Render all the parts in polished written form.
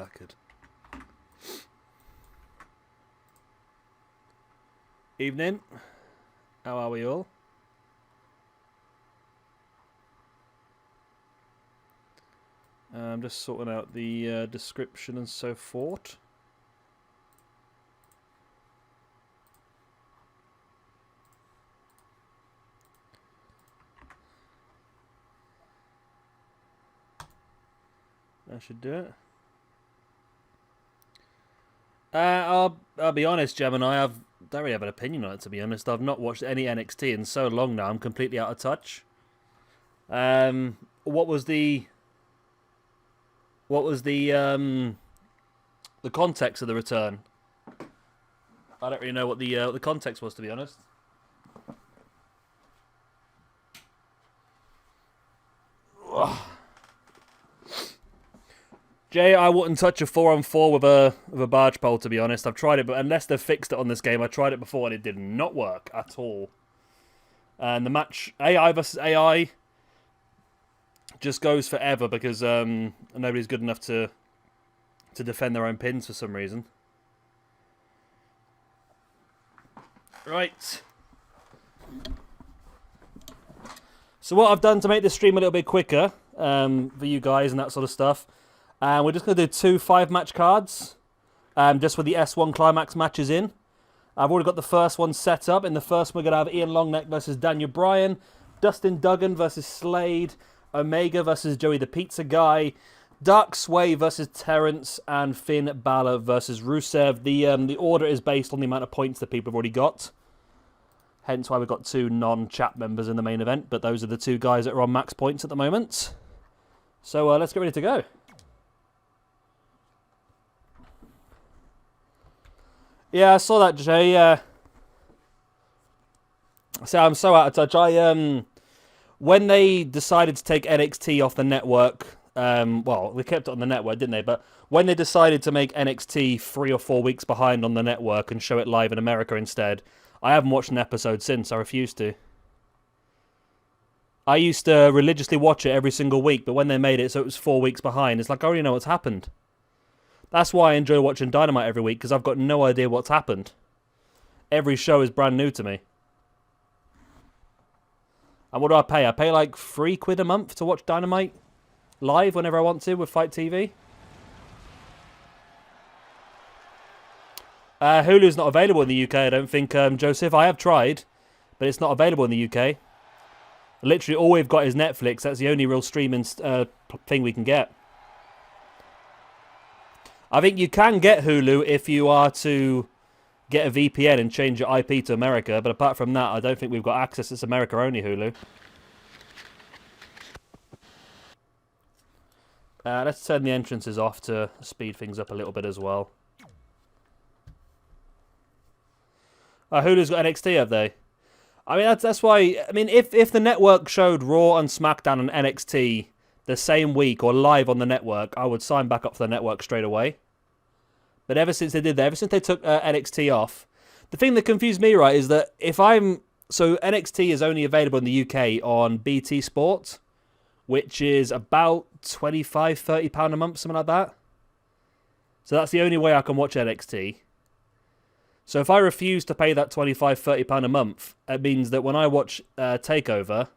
knackered. Evening. How are we all? I'm just sorting out the description and so forth. That should do it. I'll be honest, Gemini. I don't really have an opinion on it, to be honest. I've not watched any NXT in so long now. I'm completely out of touch. What was the context of the return? I don't really know what the context was, to be honest. Jay, I wouldn't touch a 4-on-4 with a barge pole, to be honest. I've tried it, but unless they've fixed it on this game, I tried it before and it did not work at all. And the match, AI versus AI, just goes forever because nobody's good enough to defend their own pins for some reason. Right. So what I've done to make this stream a little bit quicker for you guys and that sort of stuff, we're just going to do 2 5-match cards, just with the S1 Climax matches in. I've already got the first one set up. In the first one, we're going to have Ian Longneck versus Daniel Bryan, Dustin Duggan versus Slade, Omega versus Joey the Pizza Guy, Dark SWE versus Terrence, and Finn Balor versus Rusev. The order is based on the amount of points that people have already got. Hence why we've got 2 non-chat members in the main event, but those are the 2 guys that are on max points at the moment. So let's get ready to go. Yeah, I saw that, Jay. So I'm so out of touch. When they decided to take NXT off the network, well, they kept it on the network, didn't they? But when they decided to make NXT 3 or 4 weeks behind on the network and show it live in America instead, I haven't watched an episode since. I refuse to. I used to religiously watch it every single week, but when they made it so it was 4 weeks behind, it's like I already know what's happened. That's why I enjoy watching Dynamite every week, because I've got no idea what's happened. Every show is brand new to me. And what do I pay? I pay like £3 a month to watch Dynamite live whenever I want to with Fight TV. Hulu's not available in the UK, I don't think, Joseph. I have tried, but it's not available in the UK. Literally all we've got is Netflix. That's the only real streaming thing we can get. I think you can get Hulu if you are to get a VPN and change your IP to America, but apart from that, I don't think we've got access. It's America-only Hulu. Let's turn the entrances off to speed things up a little bit as well. Hulu's got NXT, have they? I mean, that's why... I mean, if the network showed Raw and SmackDown and NXT the same week or live on the network, I would sign back up for the network straight away. But ever since they did that, ever since they took NXT off, the thing that confused me, right, is that if I'm... So NXT is only available in the UK on BT Sport, which is about £25, £30 a month, something like that. So that's the only way I can watch NXT. So if I refuse to pay that £25, £30 a month, it means that when I watch TakeOver,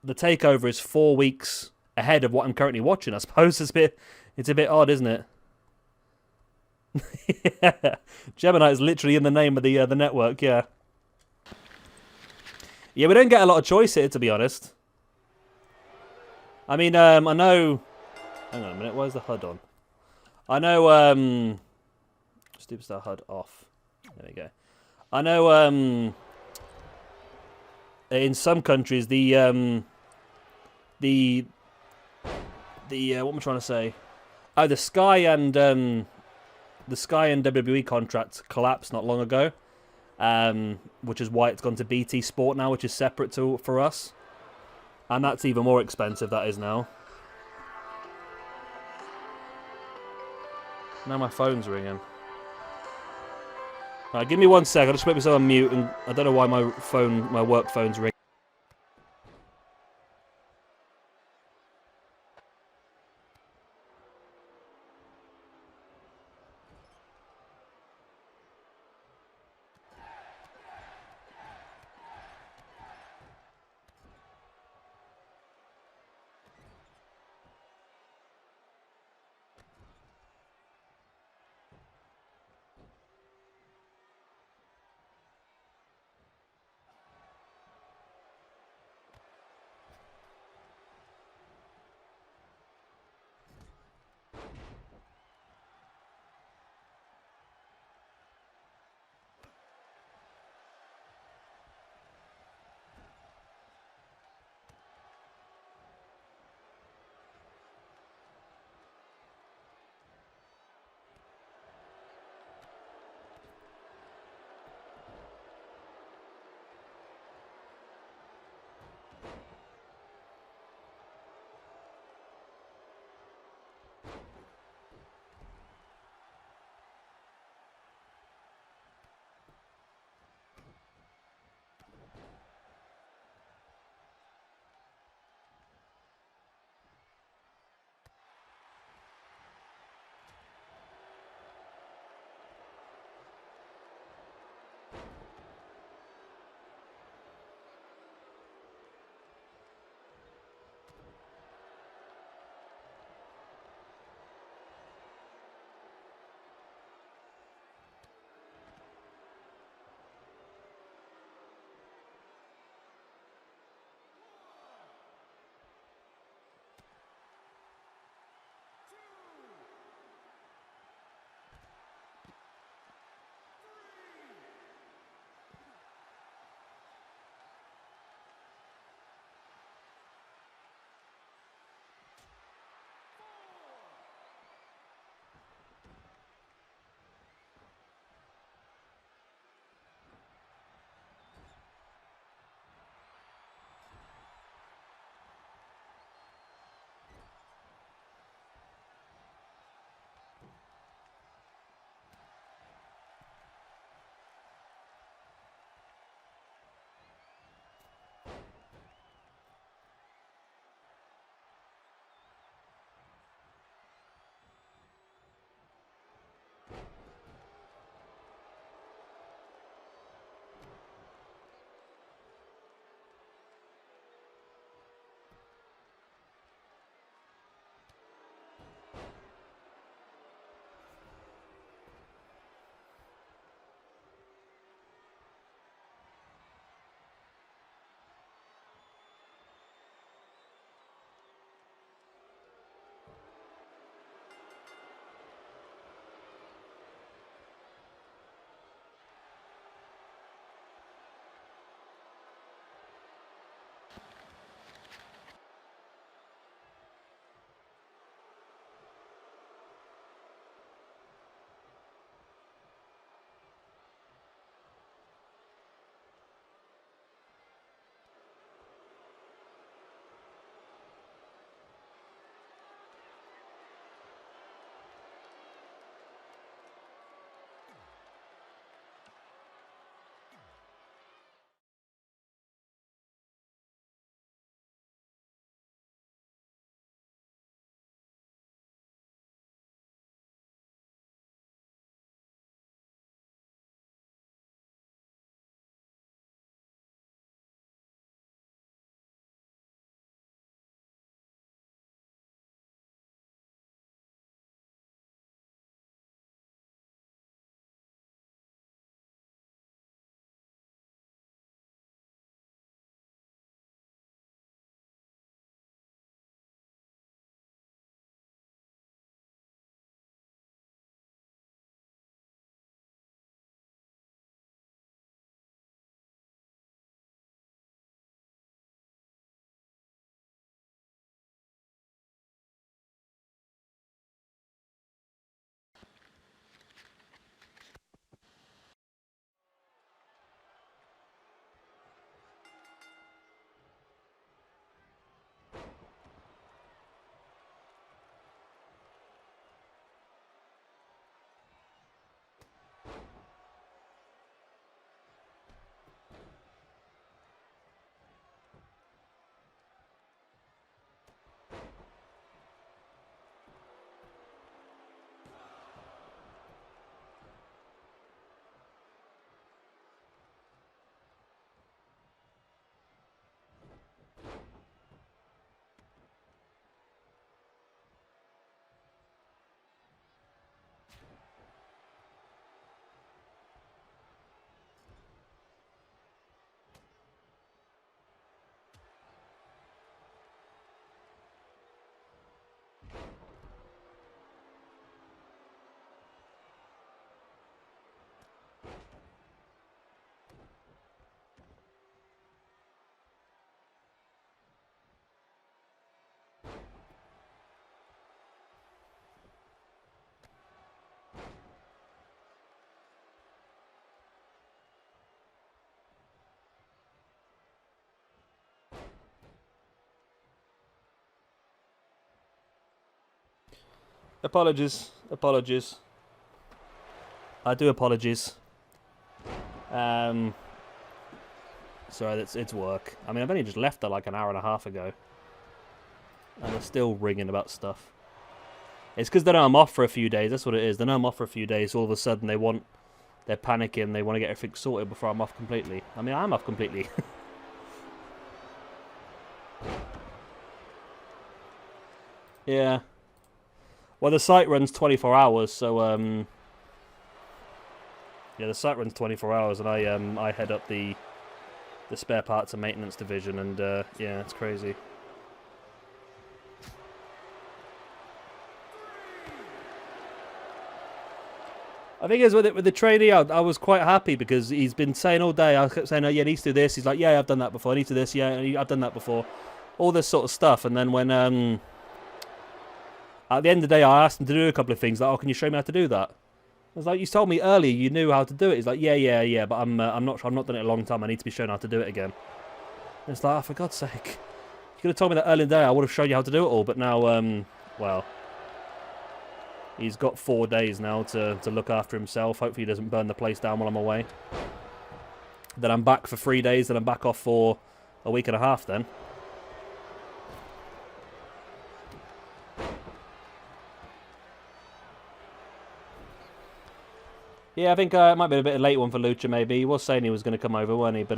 the TakeOver is 4 weeks ahead of what I'm currently watching. I suppose it's a bit odd, isn't it? Yeah. Gemini is literally in the name of the network, yeah. Yeah, we don't get a lot of choice here, to be honest. I mean, I know... Hang on a minute, where's the HUD on? I know, Superstar HUD off. There we go. I know, in some countries, what am I trying to say? Oh, the Sky and WWE contract collapsed not long ago, which is why it's gone to BT Sport now, which is separate for us, and that's even more expensive. That is now. Now my phone's ringing. Alright, give me 1 sec. I'll just put myself on mute, and I don't know why my work phone's ringing. Apologies. Apologies. I do apologies. Sorry, it's work. I mean, I've only just left there like an hour and a half ago. And they're still ringing about stuff. It's because they know I'm off for a few days. That's what it is. They know I'm off for a few days. All of a sudden, they're panicking. They want to get everything sorted before I'm off completely. I mean, I'm off completely. Yeah. Well, the site runs 24 hours, so yeah, the site runs 24 hours, and I head up the spare parts and maintenance division, and yeah, it's crazy. I think it's with the trainee, I was quite happy because he's been saying all day. I kept saying, "Oh yeah, he needs to do this." He's like, "Yeah, I've done that before. I need to do this. Yeah, I've done that before." All this sort of stuff, and then when at the end of the day, I asked him to do a couple of things. Like, "Oh, can you show me how to do that?" I was like, "You told me earlier you knew how to do it." He's like, "Yeah, but I'm not done it a long time. I need to be shown how to do it again." And it's like, oh, for God's sake, you could have told me that earlier in the day. I would have shown you how to do it all. But now, well, he's got 4 days now to look after himself. Hopefully, he doesn't burn the place down while I'm away. Then I'm back for 3 days. Then I'm back off for a week and a half. Then. Yeah, I think it might be a bit of a late one for Lucha, maybe. He was saying he was going to come over, weren't he? But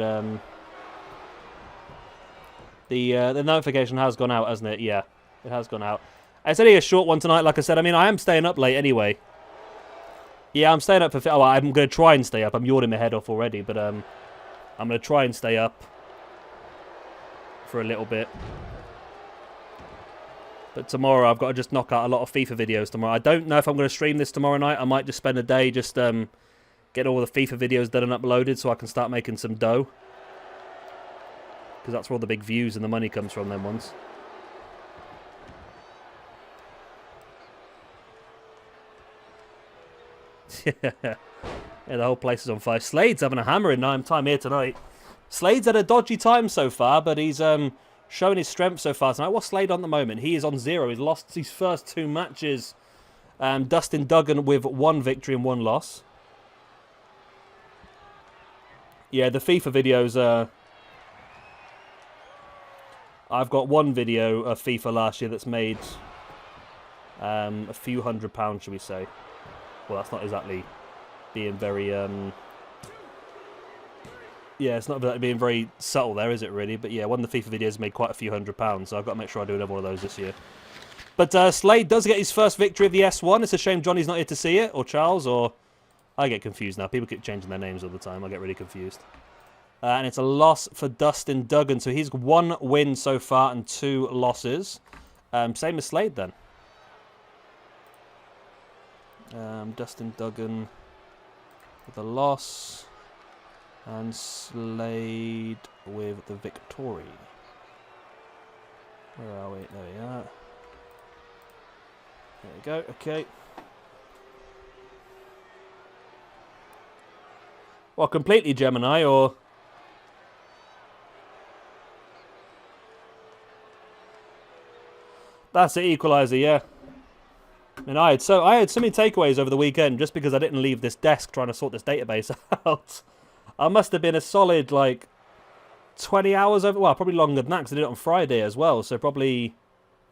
the notification has gone out, hasn't it? Yeah, it has gone out. It's only a short one tonight, like I said. I mean, I am staying up late anyway. Yeah, I'm staying up for... Oh, I'm going to try and stay up. I'm yawning my head off already, but I'm going to try and stay up for a little bit. But tomorrow, I've got to just knock out a lot of FIFA videos tomorrow. I don't know if I'm going to stream this tomorrow night. I might just spend a day just get all the FIFA videos done and uploaded so I can start making some dough. Because that's where all the big views and the money comes from, them ones. Yeah, the whole place is on fire. Slade's having a hammer in time here tonight. Slade's had a dodgy time so far, but he's showing his strength so far tonight. What's Slade on at the moment? He is on 0. He's lost his first 2 matches. Dustin Duggan with 1 victory and 1 loss. Yeah, the FIFA videos. I've got 1 video of FIFA last year that's made a few £100, should we say. Well, that's not exactly being very... Yeah, it's not exactly being very subtle there, is it, really? But yeah, one of the FIFA videos made quite a few £100, so I've got to make sure I do another one of those this year. But Slade does get his first victory of the S1. It's a shame Johnny's not here to see it, or Charles, or... I get confused now. People keep changing their names all the time. I get really confused. And it's a loss for Dustin Duggan. So he's 1 win so far and 2 losses. Same as Slade, then. Dustin Duggan with a loss. And Slade with the victory. Where are we? There we are. There we go. Okay. Well, completely Gemini, or... That's the equalizer, yeah. And I had so many takeaways over the weekend just because I didn't leave this desk trying to sort this database out. I must have been a solid, like, 20 hours over... Well, probably longer than that because I did it on Friday as well. So probably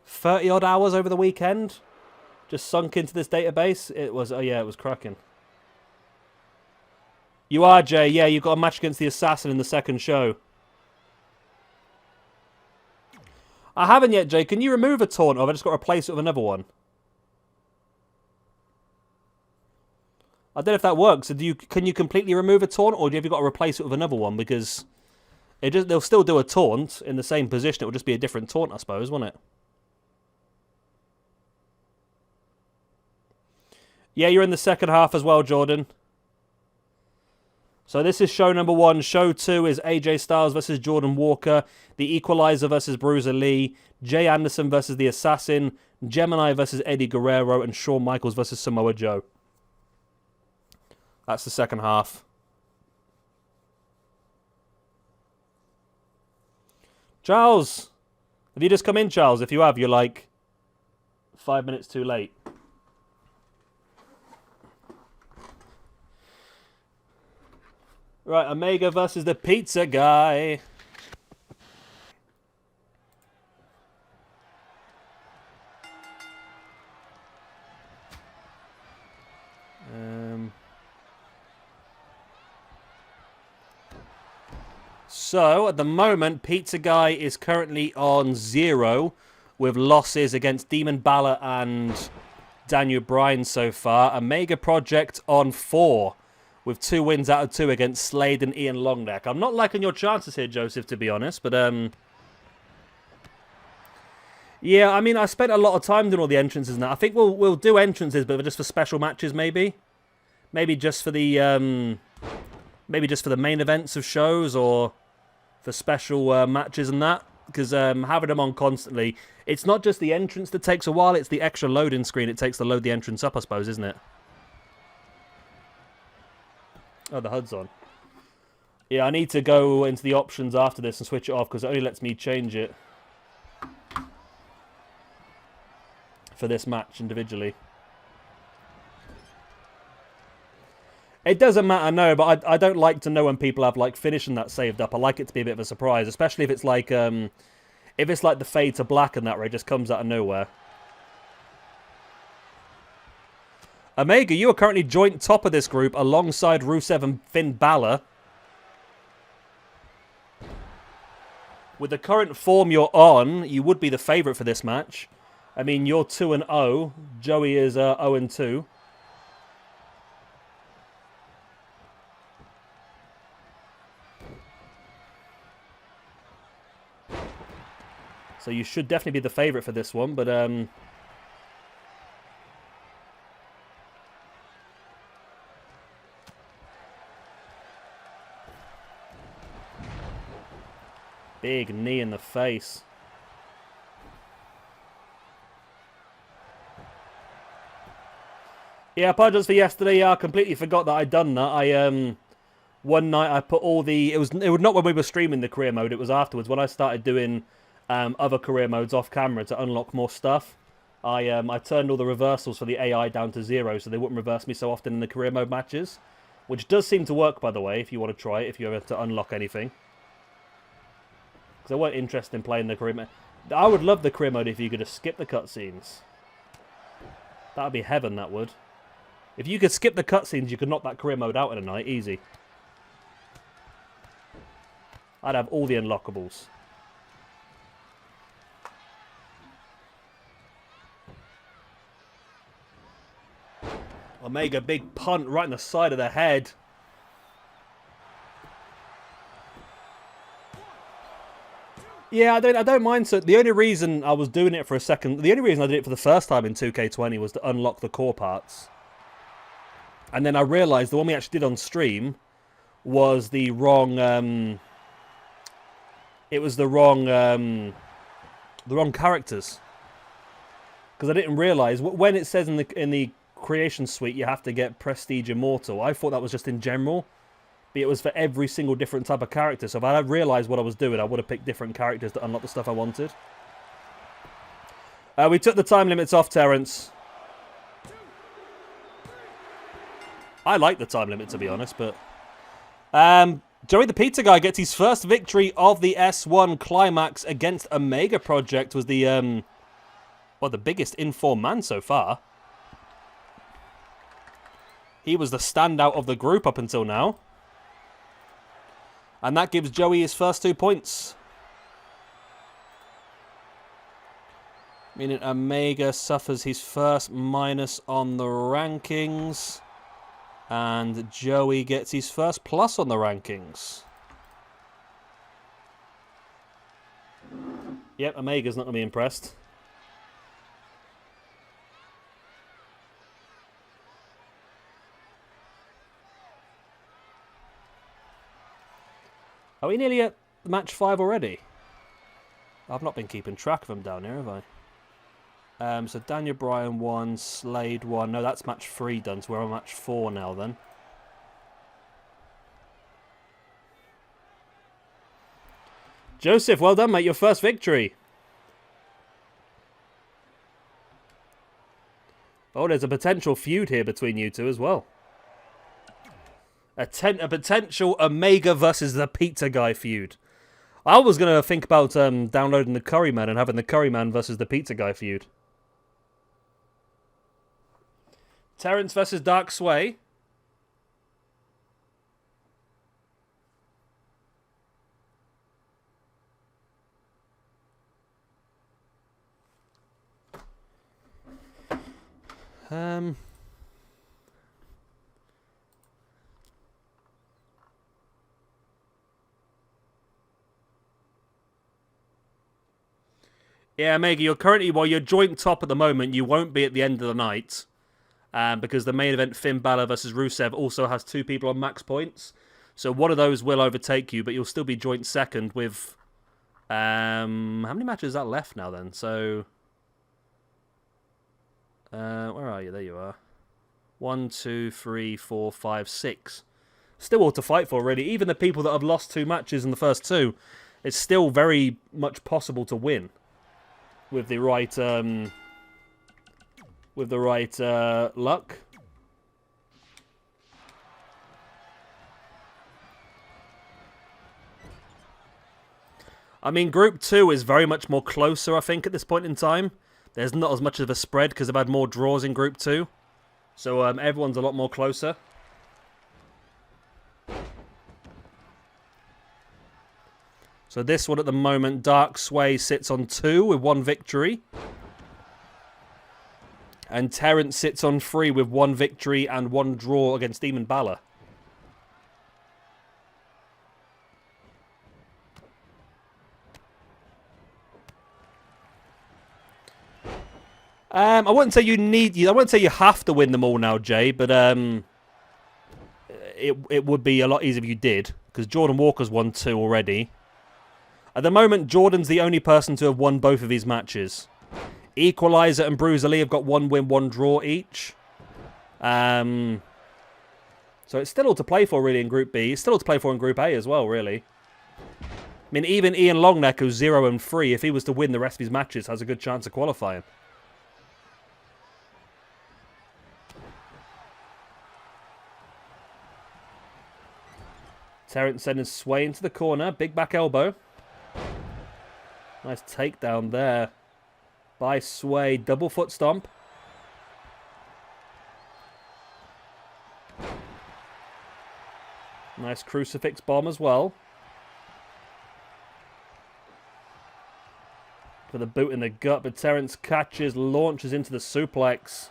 30-odd hours over the weekend. Just sunk into this database. It was... Oh, yeah, it was cracking. You are, Jay. Yeah, you've got a match against the Assassin in the second show. I haven't yet, Jay. Can you remove a taunt, or have I just got to replace it with another one? I don't know if that works. So can you completely remove a taunt, or have you got to replace it with another one? Because they'll still do a taunt in the same position. It will just be a different taunt, I suppose, won't it? Yeah, you're in the second half as well, Jordan. So this is show number 1. Show 2 is AJ Styles versus Jordan Walker. The Equalizer versus Bruiser Lee. Jay Anderson versus the Assassin. Gemini versus Eddie Guerrero. And Shawn Michaels versus Samoa Joe. That's the second half. Charles! Have you just come in, Charles? If you have, you're like 5 minutes too late. Right, Omega versus the pizza guy. So, at the moment, Pizza Guy is currently on 0 with losses against Demon Balor and Daniel Bryan so far. Omega Project on 4 with 2 wins out of 2 against Slade and Ian Longneck. I'm not liking your chances here, Joseph, to be honest, but yeah, I mean, I spent a lot of time doing all the entrances now. I think we'll do entrances, but just for special matches, maybe. Maybe just for the main events of shows, or for special matches and that, because having them on constantly, it's not just the entrance that takes a while, it's the extra loading screen it takes to load the entrance up, I suppose, isn't it? Oh, the HUD's on. Yeah, I need to go into the options after this and switch it off, because it only lets me change it for this match individually. It doesn't matter, no, but I don't like to know when people have, like, finishing that saved up. I like it to be a bit of a surprise, especially if it's like the Fade to Black and that, where it just comes out of nowhere. Omega, you are currently joint top of this group alongside Rusev and Finn Balor. With the current form you're on, you would be the favourite for this match. I mean, you're 2-0. Joey is 0-2. So you should definitely be the favourite for this one, but big knee in the face. Yeah, apologies for yesterday. I completely forgot that I'd done that. One night I put all the... It was not when we were streaming the career mode, it was afterwards, when I started doing other career modes off camera to unlock more stuff. I turned all the reversals for the AI down to 0 so they wouldn't reverse me so often in the career mode matches. Which does seem to work, by the way, if you want to try it, if you ever to unlock anything. Because I weren't interested in playing the career mode. I would love the career mode if you could just skip the cutscenes. That would be heaven, that would. If you could skip the cutscenes, you could knock that career mode out in a night, easy. I'd have all the unlockables. Omega, big punt right in the side of the head. Yeah, I don't mind. So the only reason I was doing it for a second, the only reason I did it for the first time in 2K20 was to unlock the core parts. And then I realised the one we actually did on stream was the wrong. It was the wrong characters. Because I didn't realise when it says in the creation suite you have to get Prestige Immortal. I thought that was just in general, but it was for every single different type of character. So if I had realised what I was doing, I would have picked different characters to unlock the stuff I wanted. We took the time limits off, Terrence. I like the time limit, to be honest, but Joey the Pizza Guy gets his first victory of the S1 Climax against Omega Project. Was the the biggest in-form man so far. He was the standout of the group up until now. And that gives Joey his first 2 points. Meaning Omega suffers his first minus on the rankings. And Joey gets his first plus on the rankings. Yep, Omega's not going to be impressed. Are we nearly at match 5 already? I've not been keeping track of them down here, have I? So Daniel Bryan 1, Slade 1. No, that's match 3 done, so we're on match 4 now then. Joseph, well done, mate. Your first victory. Oh, there's a potential feud here between you two as well. A potential Omega versus the Pizza Guy feud. I was going to think about downloading the Curryman and having the Curryman versus the Pizza Guy feud. Terrence versus Dark SWE. Yeah, Omega, you're currently, while you're joint top at the moment, you won't be at the end of the night. Because the main event, Finn Balor versus Rusev, also has 2 people on max points. So one of those will overtake you, but you'll still be joint second with... how many matches is that left now then? So... where are you? There you are. 1, 2, 3, 4, 5, 6. Still all to fight for, really. Even the people that have lost 2 matches in the first 2, it's still very much possible to win. With the right... luck. I mean, Group 2 is very much more closer, I think, at this point in time. There's not as much of a spread because they've had more draws in Group 2. So everyone's a lot more closer. So this one at the moment, Dark SWE sits on 2 with 1 victory. And Terrence sits on 3 with 1 victory and 1 draw against Demon Balor. I wouldn't say I wouldn't say you have to win them all now, Jay, but it would be a lot easier if you did, because Jordan Walker's won 2 already. At the moment, Jordan's the only person to have won both of these matches. Equalizer and Bruiser Lee have got 1 win, 1 draw each. So it's still all to play for, really, in Group B. It's still all to play for in Group A as well, really. I mean, even Ian Longneck, who's 0-3, if he was to win the rest of his matches, has a good chance of qualifying. Terrence sending SWE into the corner. Big back elbow. Nice takedown there by SWE. Double foot stomp. Nice crucifix bomb as well. For the boot in the gut, but Terrence catches, launches into the suplex.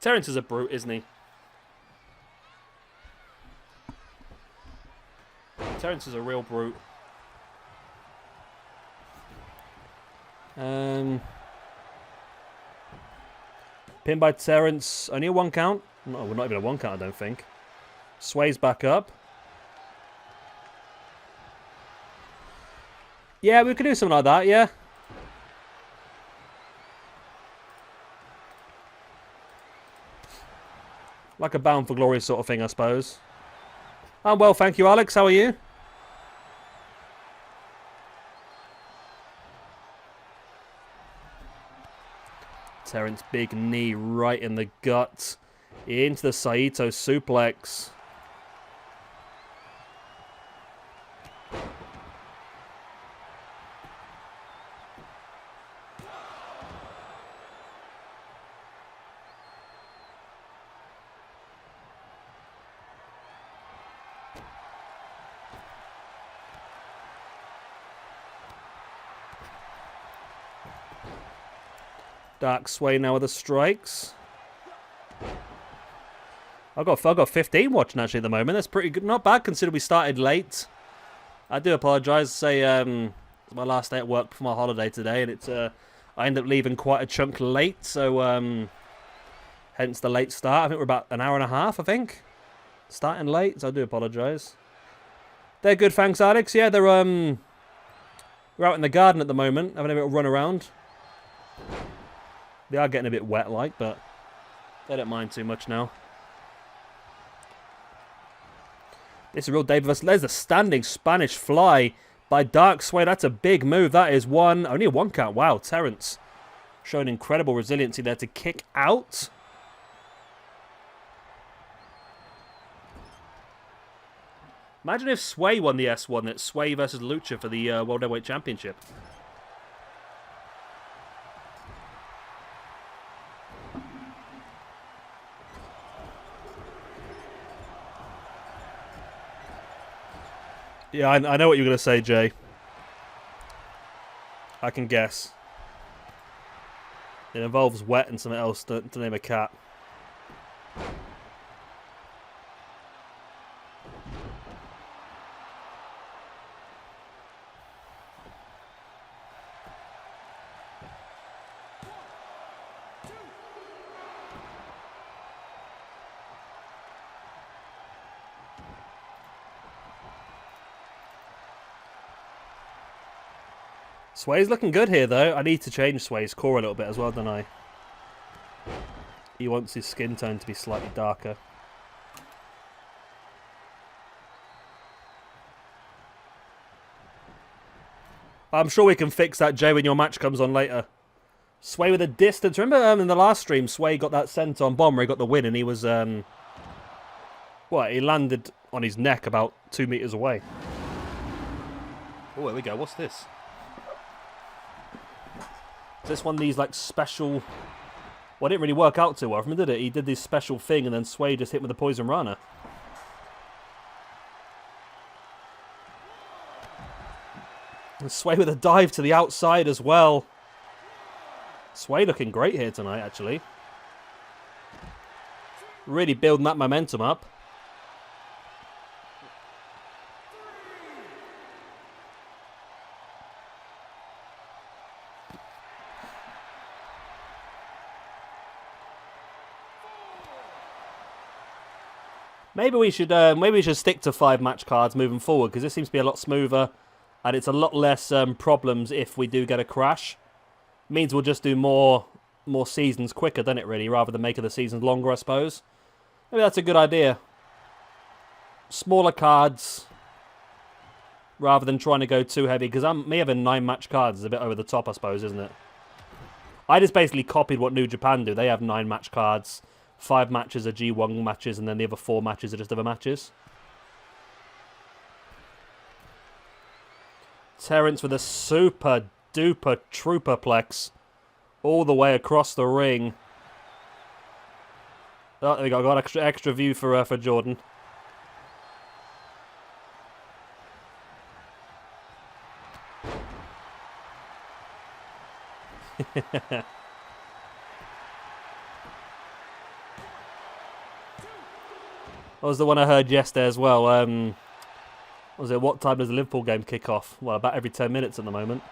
Terrence is a brute, isn't he? Terrence is a real brute. Pin by Terrence. Only a 1 count. No, we're not even a 1 count, I don't think. SWE's back up. Yeah, we could do something like that, yeah. Like a Bound for Glory sort of thing, I suppose. I'm well, thank you, Alex. How are you? Terrence, big knee right in the gut. Into the Saito suplex. Dark SWE now with the strikes. I've got 15 watching actually at the moment. That's pretty good. Not bad considering we started late. I do apologise. Say it's my last day at work before my holiday today, and it's I ended up leaving quite a chunk late, so hence the late start. I think we're about an hour and a half. I think starting late, so I do apologise. They're good, thanks, Alex. Yeah, they're we're out in the garden at the moment, having a little run around. They are getting a bit wet, like, but they don't mind too much now. This is real David. There's a standing Spanish fly by Dark SWE. That's a big move. That is only a 1 count. Wow, Terrence showing incredible resiliency there to kick out. Imagine if SWE won the S1. It's SWE versus Lucha for the World Heavyweight Championship. Yeah, I know what you're going to say, Jay. I can guess. It involves wet and something else to name a cat. SWE's looking good here, though. I need to change SWE's core a little bit as well, don't I? He wants his skin tone to be slightly darker. I'm sure we can fix that, Jay, when your match comes on later. SWE with a distance. Remember in the last stream, SWE got that senton bomb where he got the win, and he was, he landed on his neck about 2 meters away. Oh, there we go. What's this? Is this one of these, like, special... Well, it didn't really work out too well for him, did it? He did this special thing, and then SWE just hit him with the Poison Rana. And SWE with a dive to the outside as well. SWE looking great here tonight, actually. Really building that momentum up. Maybe we should stick to 5 match cards moving forward, because this seems to be a lot smoother, and it's a lot less problems if we do get a crash. It means we'll just do more seasons quicker, doesn't it, really, rather than making the seasons longer, I suppose. Maybe that's a good idea. Smaller cards, rather than trying to go too heavy, because me having 9 match cards is a bit over the top, I suppose, isn't it? I just basically copied what New Japan do. They have 9 match cards. 5 matches are G1 matches, and then the other 4 matches are just other matches. Terrence with a super duper trooperplex all the way across the ring. Oh, there we go. Got extra view for Jordan. That was the one I heard yesterday as well. Was it, what time does the Liverpool game kick off? Well, about every 10 minutes at the moment.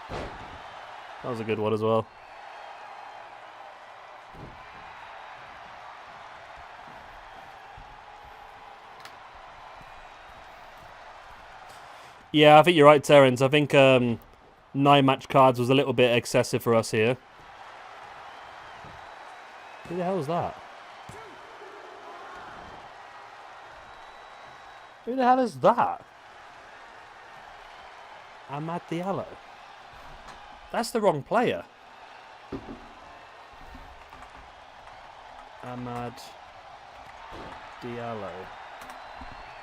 That was a good one as well. Yeah, I think you're right, Terrence. I think 9 match cards was a little bit excessive for us here. Who the hell was that? Who the hell is that? Amad Diallo. That's the wrong player. Amad Diallo.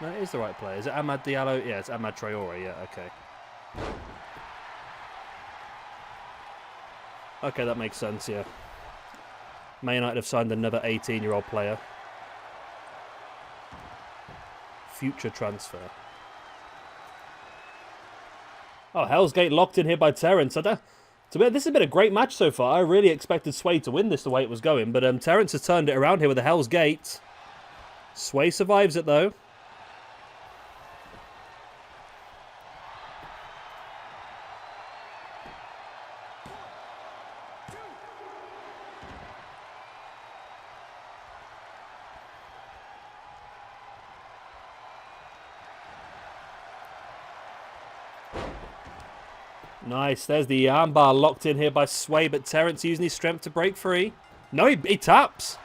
No, it is the right player. Is it Amad Diallo? Yeah, it's Amad Traore. Yeah, okay. Okay, that makes sense, yeah. Man United have signed another 18-year-old player. Future transfer. Oh, Hell's Gate locked in here by Terrence. This has been a great match so far. I really expected SWE to win this the way it was going, but Terrence has turned it around here with the Hell's Gate. SWE survives it, though. Nice, there's the armbar locked in here by SWE, but Terrence using his strength to break free. No, he taps.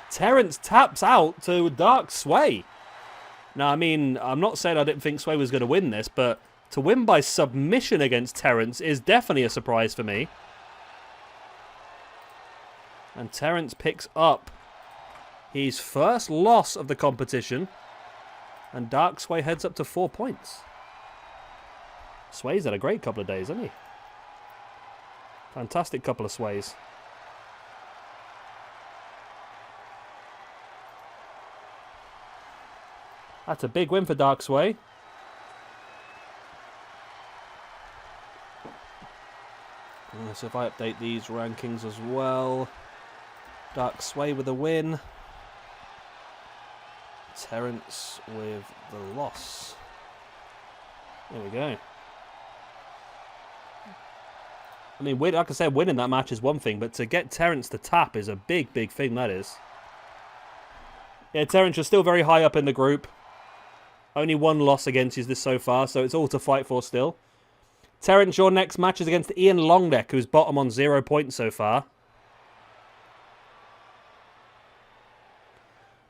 Terrence taps out to Dark SWE. Now, I mean, I'm not saying I didn't think SWE was going to win this, but to win by submission against Terrence is definitely a surprise for me. And Terrence picks up his first loss of the competition. And Dark SWE heads up to 4 points. SWE's had a great couple of days, hasn't he? Fantastic couple of SWEs. That's a big win for Dark SWE. So if I update these rankings as well. Dark SWE with a win. Terrence with the loss. There we go. I mean, like I said, winning that match is one thing, but to get Terrence to tap is a big, big thing, that is. Yeah, Terrence, you're still very high up in the group. Only one loss against you this so far, so it's all to fight for still. Terrence, your next match is against Ian Longneck, who's bottom on 0 points so far.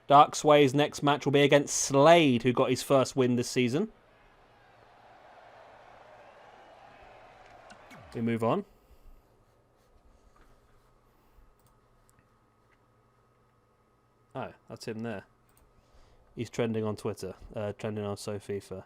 Dark SWE's next match will be against SLADE, who got his first win this season. We move on. Oh, that's him there. He's trending on Twitter. Trending on SoFIFA.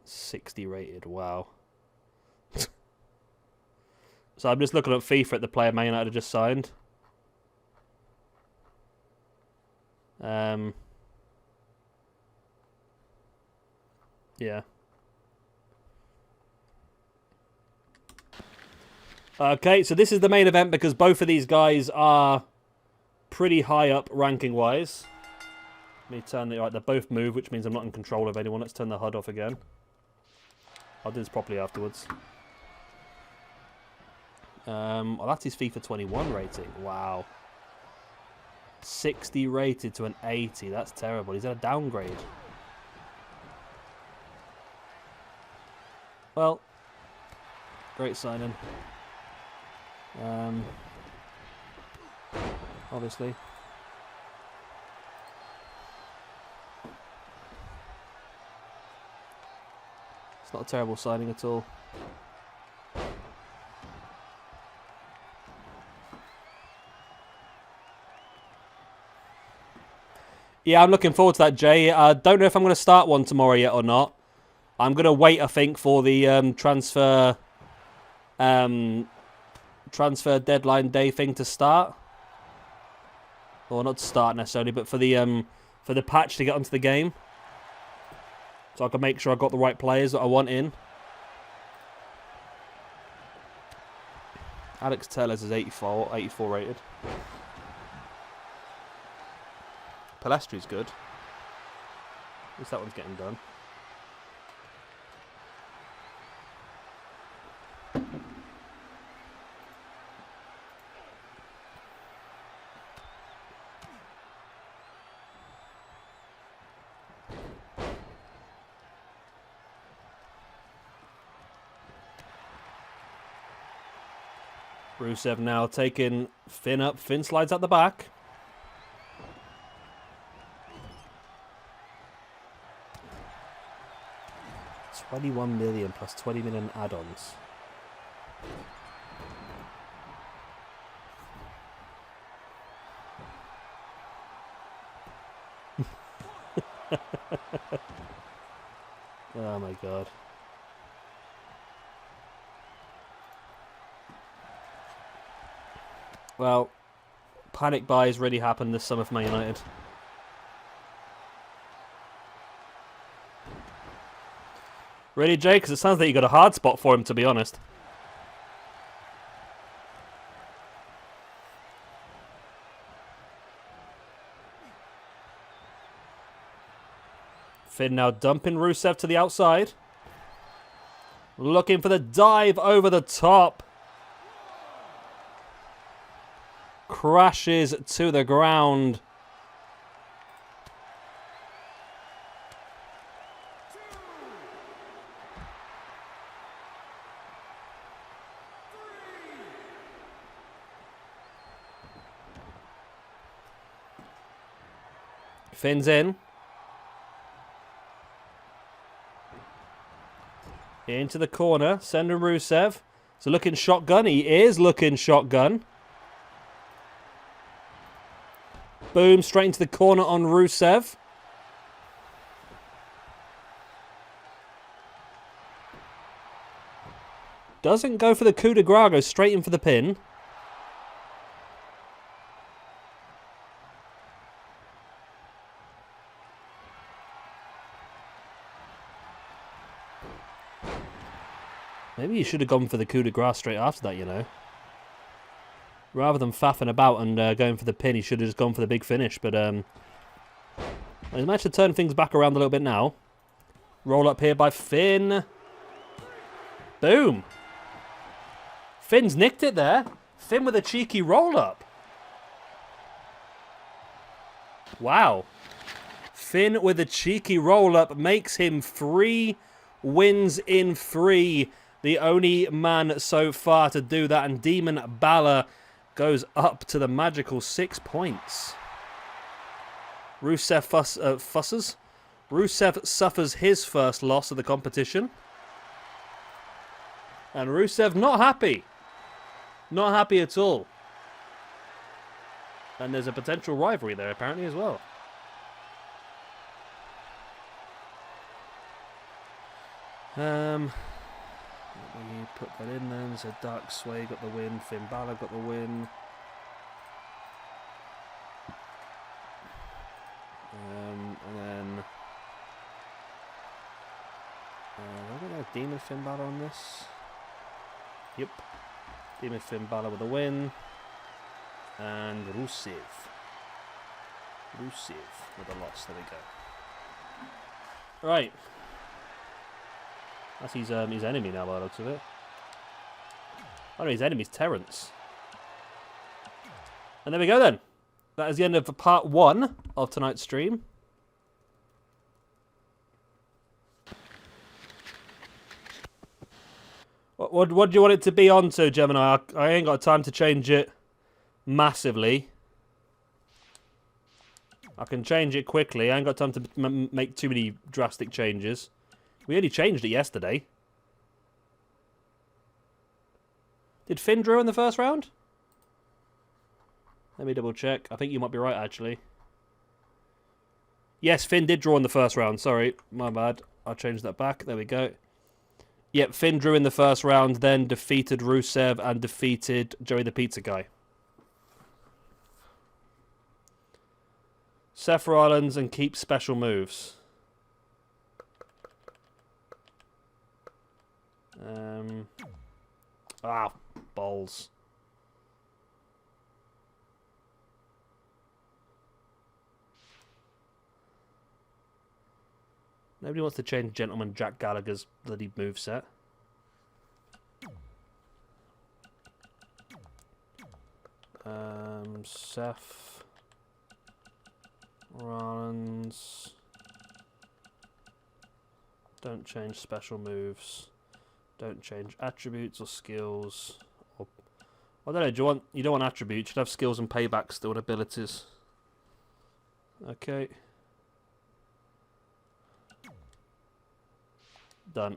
.60 rated, wow. So I'm just looking at FIFA at the player Man United have just signed. Yeah. Okay, so this is the main event because both of these guys are pretty high up ranking-wise. Let me turn the... Right, they both move, which means I'm not in control of anyone. Let's turn the HUD off again. I'll do this properly afterwards. Well, that's his FIFA 21 rating. Wow. 60 rated to an 80. That's terrible. He's had a downgrade. Well, great signing. Obviously. It's not a terrible signing at all. Yeah, I'm looking forward to that, Jay. I don't know if I'm going to start one tomorrow yet or not. I'm going to wait, I think, for the transfer deadline day thing to start. Or not to start necessarily, but for the patch to get onto the game. So I can make sure I've got the right players that I want in. Alex Tellez is 84 rated. Palestri's good. At least that one's getting done. Rusev now taking Finn up. Finn slides out the back. $21 million plus 20 million add-ons. Oh my god. Well, panic buys really happened this summer for Man United. Really, Jay? Because it sounds like you got a hard spot for him, to be honest. Finn now dumping Rusev to the outside. Looking for the dive over the top. Crashes to the ground. Finn's in. Into the corner. Sending Rusev. So looking shotgun. He is looking shotgun. Boom. Straight into the corner on Rusev. Doesn't go for the coup de grace. Goes straight in for the pin. Maybe he should have gone for the coup de grace straight after that, you know. Rather than faffing about and going for the pin, he should have just gone for the big finish. But he's managed to turn things back around a little bit now. Roll up here by Finn. Boom. Finn's nicked it there. Finn with a cheeky roll up. Wow. Finn with a cheeky roll up makes him 3 wins in 3. The only man so far to do that. And Demon Balor goes up to the magical 6 points. Rusev fusses. Rusev suffers his first loss of the competition. And Rusev not happy. Not happy at all. And there's a potential rivalry there apparently as well. We put that in then. So Dark Sway got the win. Finn Balor got the win. And then I don't know, Demon Finn Balor on this. Yep. Demon Finn Balor with a win. And Rusev with a loss. There we go. Right. That's his enemy now by the looks of it. Oh no, his enemy's Terrence. And there we go then. That is the end of part 1 of tonight's stream. What do you want it to be on to, Gemini? I ain't got time to change it massively. I can change it quickly. I ain't got time to make too many drastic changes. We only changed it yesterday. Did Finn draw in the first round? Let me double check. I think you might be right, actually. Yes, Finn did draw in the first round. Sorry, my bad. I'll change that back. There we go. Yep, Finn drew in the first round, then defeated Rusev and defeated Joey the Pizza Guy. Seth Rollins and keep special moves. Balls. Nobody wants to change Gentleman Jack Gallagher's bloody moveset. Seth Rollins. Don't change special moves. Don't change attributes or skills. Or, I don't know. You don't want attributes. You should have skills and payback still and abilities. Okay. Done.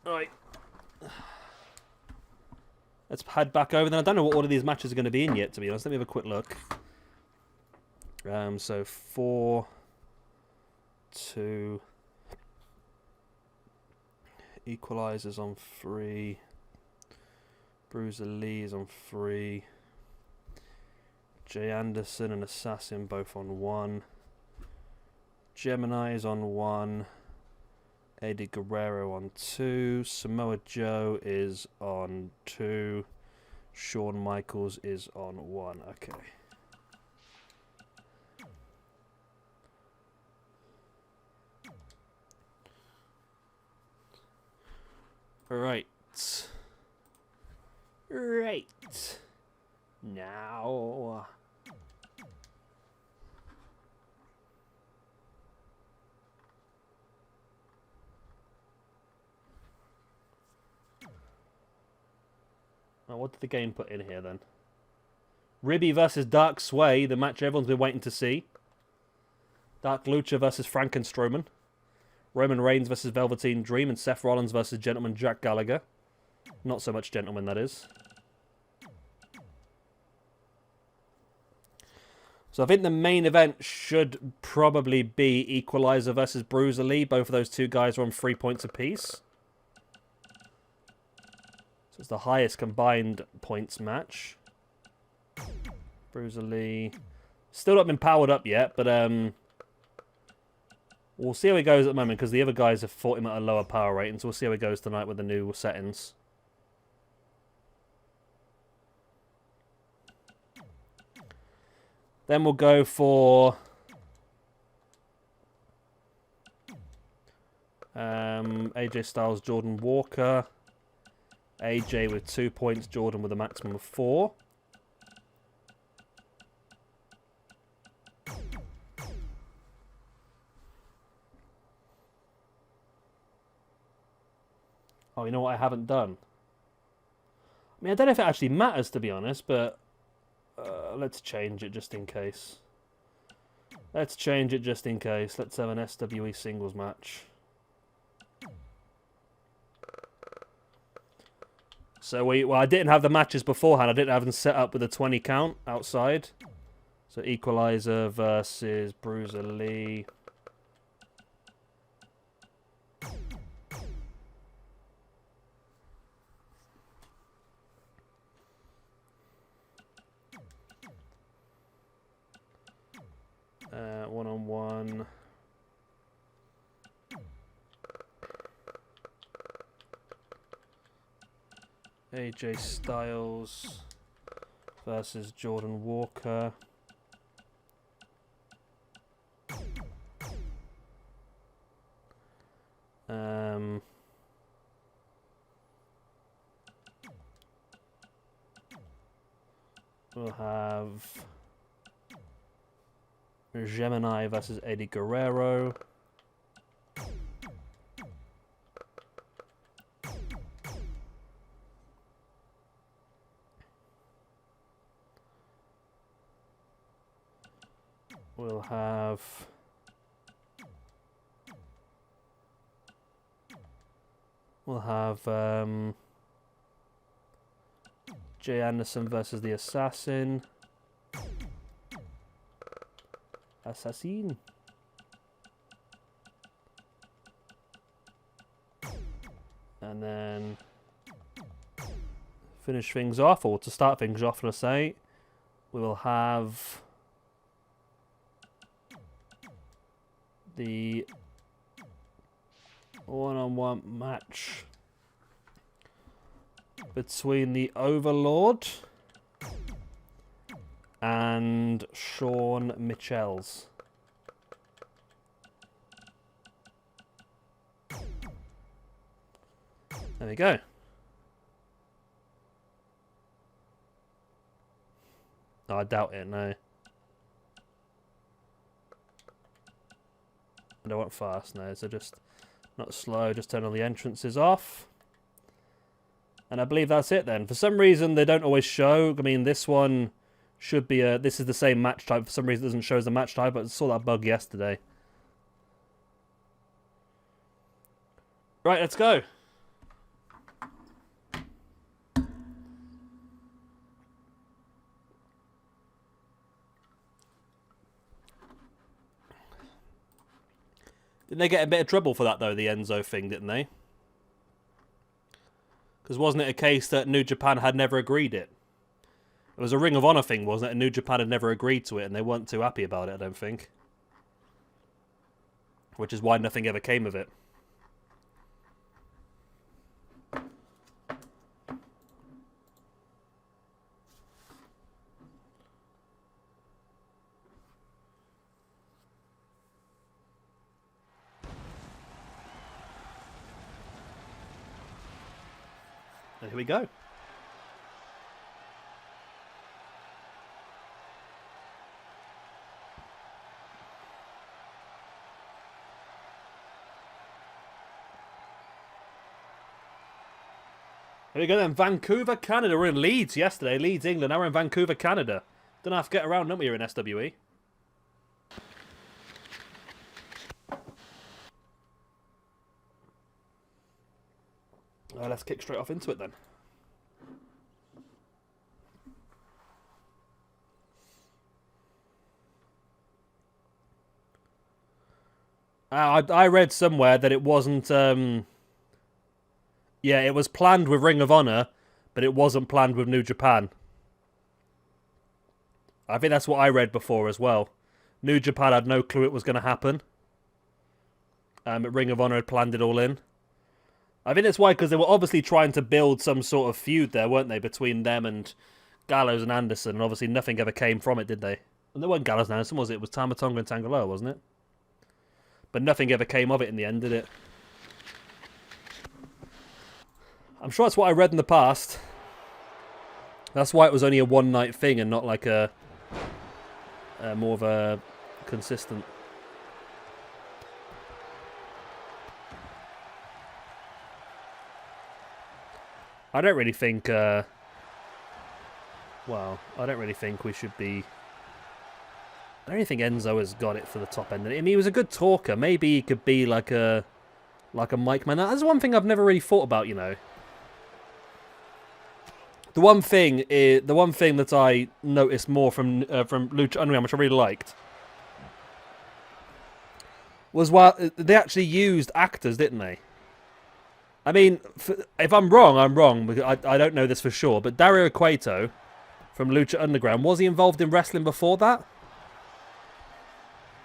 Right. Let's head back over. Then I don't know what order these matches are going to be in yet, to be honest. Let me have a quick look. So 4, 2, Equalizers on 3, Bruiser Lee is on 3, Jay Anderson and Assassin both on 1, Gemini is on 1, Eddie Guerrero on 2, Samoa Joe is on 2, Shawn Michaels is on 1. Okay. Right. Now. Oh, what did the game put in here then? Ribby versus Dark SWE, the match everyone's been waiting to see. Dark Lucha versus Frankenstrowman. Roman Reigns versus Velveteen Dream. And Seth Rollins versus Gentleman Jack Gallagher. Not so much gentleman, that is. So I think the main event should probably be Equalizer versus Bruiser Lee. Both of those two guys are on 3 points apiece. So it's the highest combined points match. Bruiser Lee. Still not been powered up yet, but we'll see how he goes at the moment, because the other guys have fought him at a lower power rating, so we'll see how he goes tonight with the new settings. Then we'll go for AJ Styles, Jordan Walker. AJ with 2 points, Jordan with a maximum of 4. Oh, you know what I haven't done? I mean, I don't know if it actually matters, to be honest, but let's change it just in case. Let's change it just in case. Let's have an SWE singles match. So I didn't have the matches beforehand. I didn't have them set up with a 20 count outside. So Equalizer versus Bruiser Lee. One-on-one. AJ Styles versus Jordan Walker. We'll have Gemini versus Eddie Guerrero. We'll have Jay Anderson versus the Assassin. And then finish things off, or to start things off, let's say, we will have the one-on-one match between the Overlord and Shawn Michaels. There we go. No, I doubt it, no. I don't want fast, no, so just not slow, just turn all the entrances off. And I believe that's it then. For some reason, they don't always show. I mean, this one should be this is the same match type. For some reason, it doesn't show as the match type, but I saw that bug yesterday. Right, let's go. Didn't they get a bit of trouble for that, though, the Enzo thing, didn't they? Because wasn't it a case that New Japan had never agreed it? It was a Ring of Honor thing, wasn't it? And New Japan had never agreed to it, and they weren't too happy about it, I don't think. Which is why nothing ever came of it. And here we go. Here we go then. Vancouver, Canada. We're in Leeds yesterday. Leeds, England. Now we're in Vancouver, Canada. Don't have to get around, don't we, here in SWE? Let's kick straight off into it then. I read somewhere that it wasn't... Yeah, it was planned with Ring of Honor, but it wasn't planned with New Japan. I think that's what I read before as well. New Japan had no clue it was going to happen. But Ring of Honor had planned it all in. I think that's why, because they were obviously trying to build some sort of feud there, weren't they, between them and Gallows and Anderson, and obviously nothing ever came from it, did they? And there weren't Gallows and Anderson, was it? It was Tama Tonga and Tangaloa, wasn't it? But nothing ever came of it in the end, did it? I'm sure that's what I read in the past. That's why it was only a one-night thing and not like a more of a consistent... I don't really think, well, I don't really think we should be... I don't really think Enzo has got it for the top end. I mean, he was a good talker. Maybe he could be like a mic man. That's one thing I've never really thought about, you know. The one thing that I noticed more from Lucha Underground, which I really liked, was they actually used actors, didn't they? I mean, if I'm wrong, I'm wrong. Because I don't know this for sure. But Dario Cueto from Lucha Underground, was he involved in wrestling before that?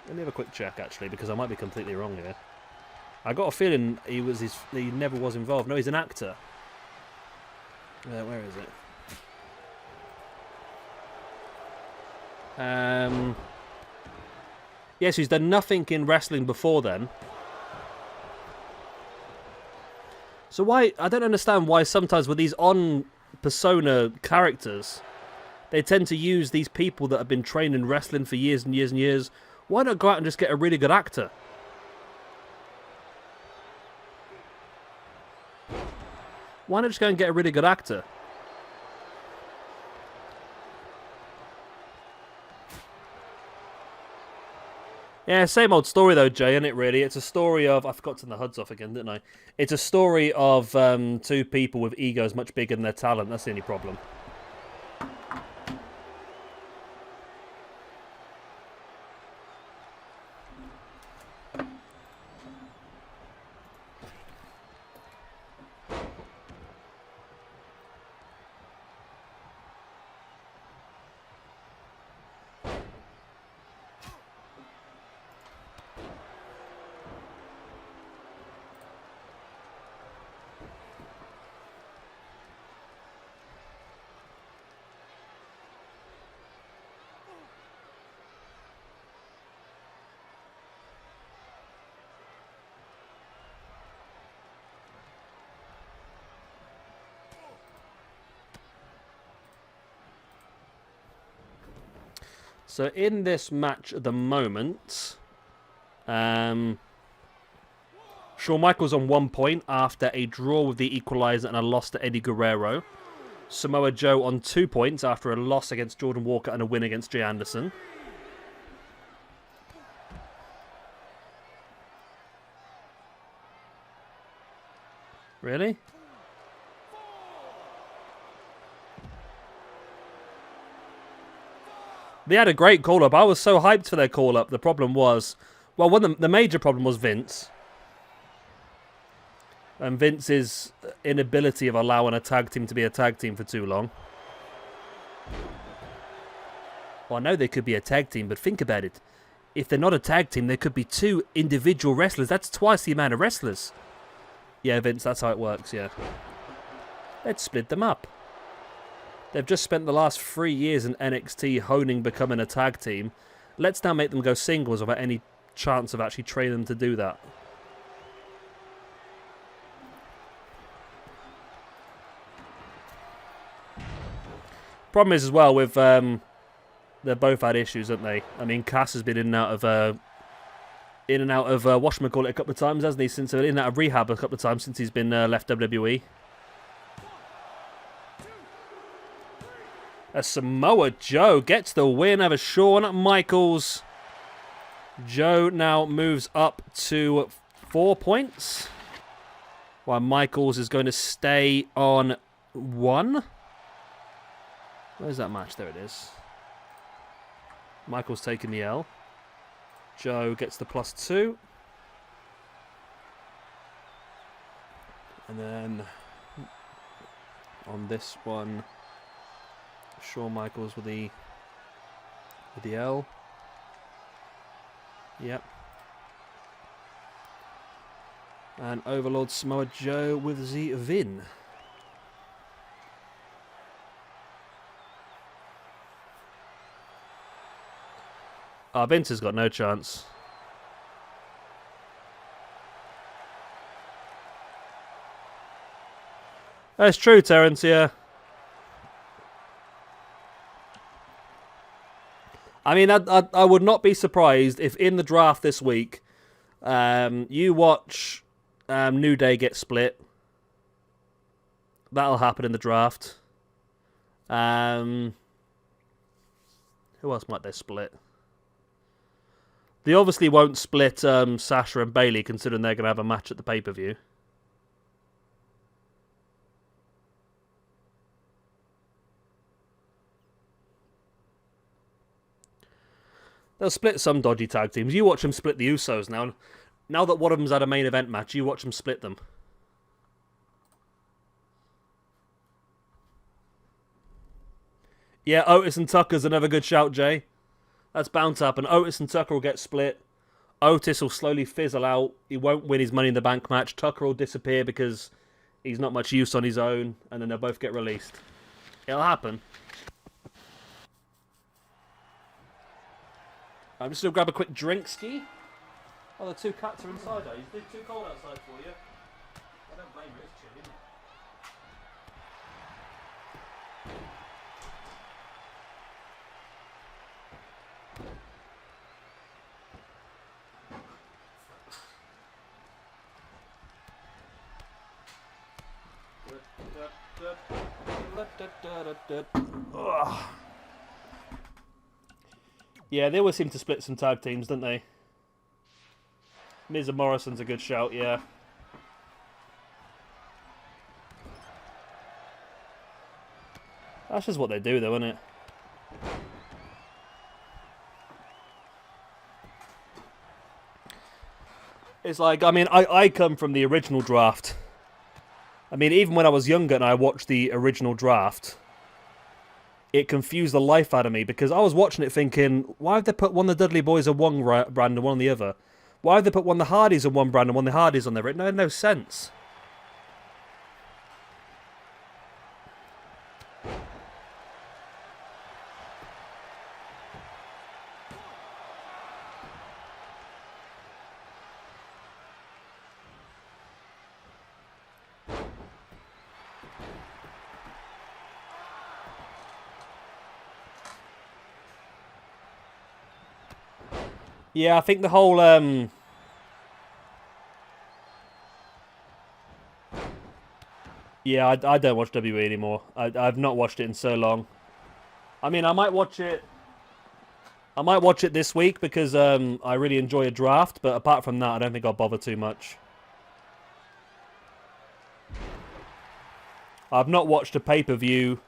Let me have a quick check, actually, because I might be completely wrong here. I got a feeling he never was involved. No, he's an actor. Where is it? Yes, he's done nothing in wrestling before then. So why... I don't understand why sometimes with these on-persona characters, they tend to use these people that have been trained in wrestling for years and years and years. Why not go out and just get a really good actor? Why not just go and get a really good actor? Yeah, same old story though, Jay, isn't it really? It's a story of... I forgot to turn the HUDs off again, didn't I? It's a story of two people with egos much bigger than their talent. That's the only problem. So in this match at the moment, Shawn Michaels on 1 point after a draw with the Equalizer and a loss to Eddie Guerrero. Samoa Joe on 2 points after a loss against Jordan Walker and a win against Jay Anderson. Really? They had a great call-up. I was so hyped for their call-up. The problem was... Well, the major problem was Vince. And Vince's inability of allowing a tag team to be a tag team for too long. Well, I know they could be a tag team, but think about it. If they're not a tag team, there could be two individual wrestlers. That's twice the amount of wrestlers. Yeah, Vince, that's how it works, yeah. Let's split them up. They've just spent the last 3 years in NXT honing becoming a tag team. Let's now make them go singles without any chance of actually training them to do that. Problem is as well with they've both had issues, haven't they? I mean, Cass has been in and out of whatchamacallit a couple of times, hasn't he? Since in and out of rehab a couple of times since he's been left WWE. As Samoa Joe gets the win over Shawn Michaels. Joe now moves up to 4 points, while Michaels is going to stay on 1. Where's that match? There it is. Michaels taking the L. Joe gets the +2. And then on this one, Shawn Michaels with the L. Yep. And Overlord Samoa Joe with the win. Vince has got no chance. That's true, Terence, yeah. I mean, I would not be surprised if in the draft this week, you watch New Day get split. That'll happen in the draft. Who else might they split? They obviously won't split Sasha and Bayley, considering they're going to have a match at the pay-per-view. They'll split some dodgy tag teams. You watch them split the Usos now. Now that one of them's had a main event match, you watch them split them. Yeah, Otis and Tucker's another good shout, Jay. That's bound to happen. Otis and Tucker will get split. Otis will slowly fizzle out. He won't win his Money in the Bank match. Tucker will disappear because he's not much use on his own, and then they'll both get released. It'll happen. I'm just going to grab a quick drink ski. Oh, the 2 cats are inside, are you? It's too cold outside for you. I don't blame you, it's chilly, isn't it? Ugh. Yeah, they always seem to split some tag teams, don't they? Miz and Morrison's a good shout, yeah. That's just what they do, though, isn't it? It's like, I mean, I come from the original draft. I mean, even when I was younger and I watched the original draft, it confused the life out of me because I was watching it thinking, why have they put one of the Dudley Boys on one brand and one on the other? Why have they put one of the Hardys on one brand and one of the Hardys on there? It made no sense. Yeah, I think the whole yeah, I don't watch WWE anymore. I've not watched it in so long. I mean, I might watch it. I might watch it this week because I really enjoy a draft, but apart from that, I don't think I'll bother too much. I've not watched a pay-per-view.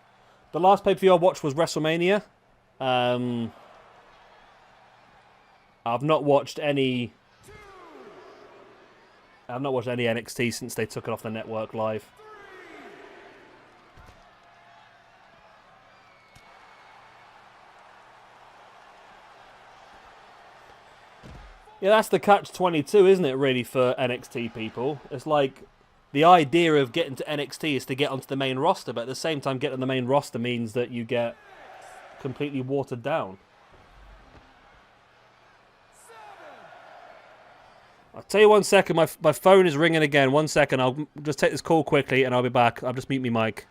The last pay-per-view I watched was WrestleMania. I've not watched any. I've not watched any NXT since they took it off the network live. Yeah, that's the catch-22, isn't it, really, for NXT people? It's like, the idea of getting to NXT is to get onto the main roster, but at the same time, getting on the main roster means that you get completely watered down. I'll tell you 1 second, my phone is ringing again. 1 second, I'll just take this call quickly and I'll be back. I'll just mute my mic.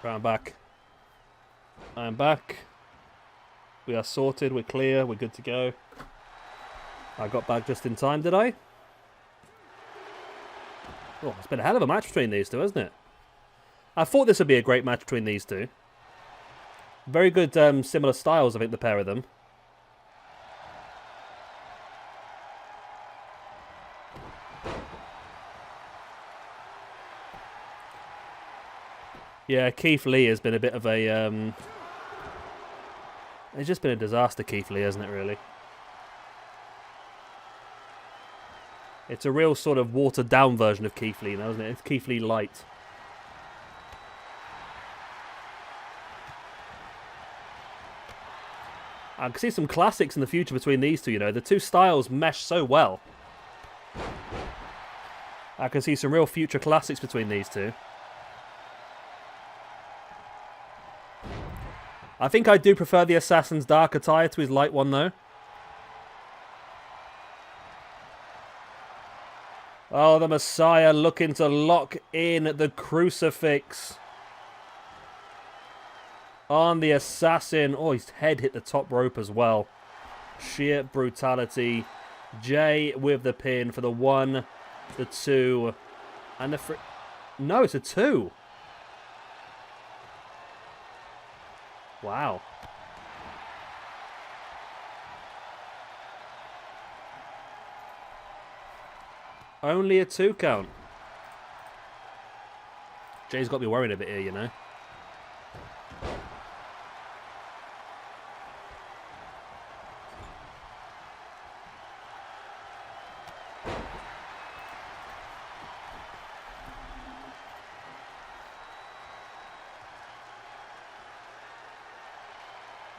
Right, I'm back. I'm back. We are sorted, we're clear, we're good to go. I got back just in time, did I? Oh, it's been a hell of a match between these two, hasn't it? I thought this would be a great match between these two. Very good, similar styles, I think, the pair of them. Yeah, Keith Lee has been a bit of a... It's just been a disaster, Keith Lee, hasn't it, really? It's a real sort of watered-down version of Keith Lee now, isn't it? It's Keith Lee light. I can see some classics in the future between these two, you know. The two styles mesh so well. I can see some real future classics between these two. I think I do prefer the Assassin's dark attire to his light one, though. Oh, the Messiah looking to lock in the crucifix on the Assassin. Oh, his head hit the top rope as well. Sheer brutality. Jay with the pin for the 1, The 2. And the 3. No, it's a 2. Wow. Only a 2 count. Jay's got me worried a bit here, you know.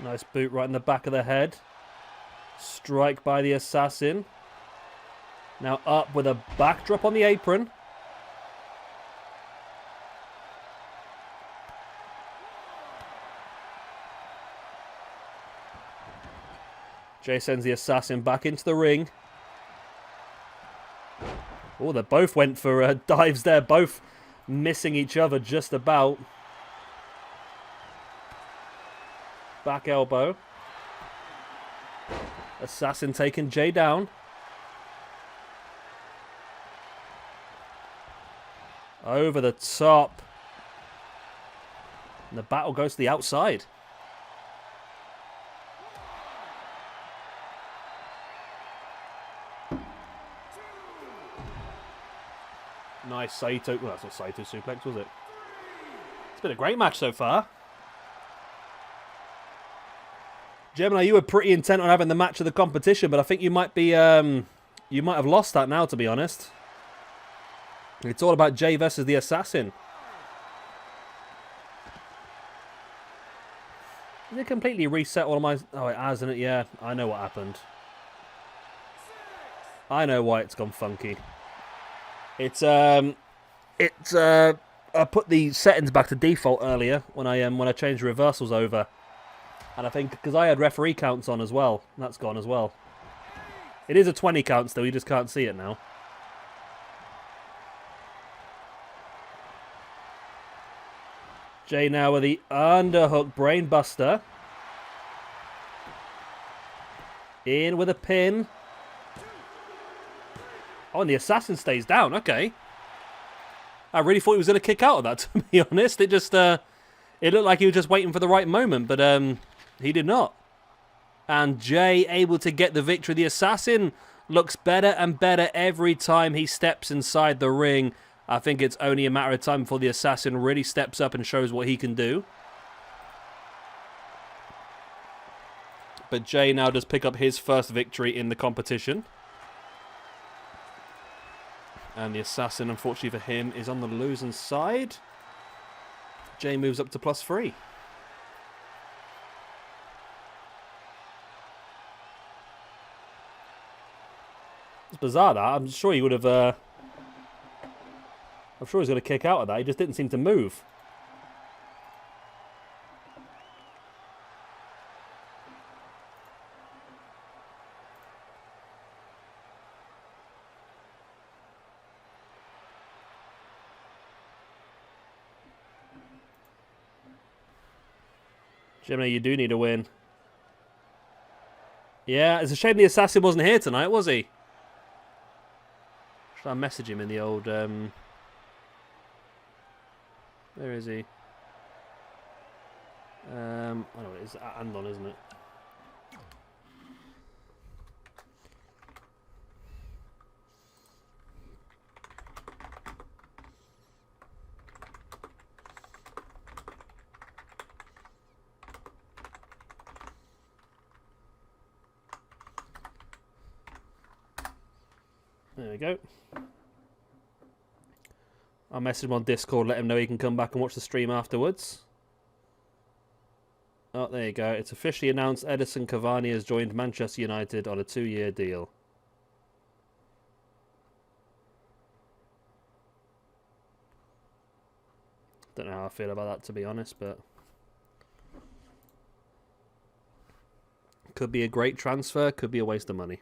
Nice boot right in the back of the head. Strike by the assassin. Now up with a backdrop on the apron. Jay sends the assassin back into the ring. Oh, they both went for dives there. Both missing each other just about. Back elbow. Assassin taking Jay down. Over the top. And the battle goes to the outside. Nice Saito. Well, that's not Saito suplex, was it? It's been a great match so far. Gemini, you were pretty intent on having the match of the competition, but I think you might be, you might have lost that now, to be honest. It's all about Jay versus the assassin. Did it completely reset all of my... Oh, it has, isn't it? Yeah, I know what happened. I know why it's gone funky. It's I put the settings back to default earlier when I changed the reversals over. And I think because I had referee counts on as well, that's gone as well. It is a 20 count still, you just can't see it now. Jay now with the underhook brainbuster. In with a pin. Oh, and the assassin stays down. Okay. I really thought he was going to kick out of that, to be honest. It just, it looked like he was just waiting for the right moment, but he did not. And Jay able to get the victory. The assassin looks better and better every time he steps inside the ring. I think it's only a matter of time before the assassin really steps up and shows what he can do. But Jay now does pick up his first victory in the competition. And the assassin, unfortunately for him, is on the losing side. Jay moves up to +3. It's bizarre that. I'm sure he would have... I'm sure he's going to kick out of that. He just didn't seem to move. Jimmy, you do need a win. Yeah, it's a shame the assassin wasn't here tonight, was he? Should I message him in the old... Where is he? I know it's Andon, isn't it? There we go. I'll message him on Discord, let him know he can come back and watch the stream afterwards. Oh, there you go. It's officially announced Edison Cavani has joined Manchester United on a 2-year deal. Don't know how I feel about that, to be honest, but... Could be a great transfer, could be a waste of money.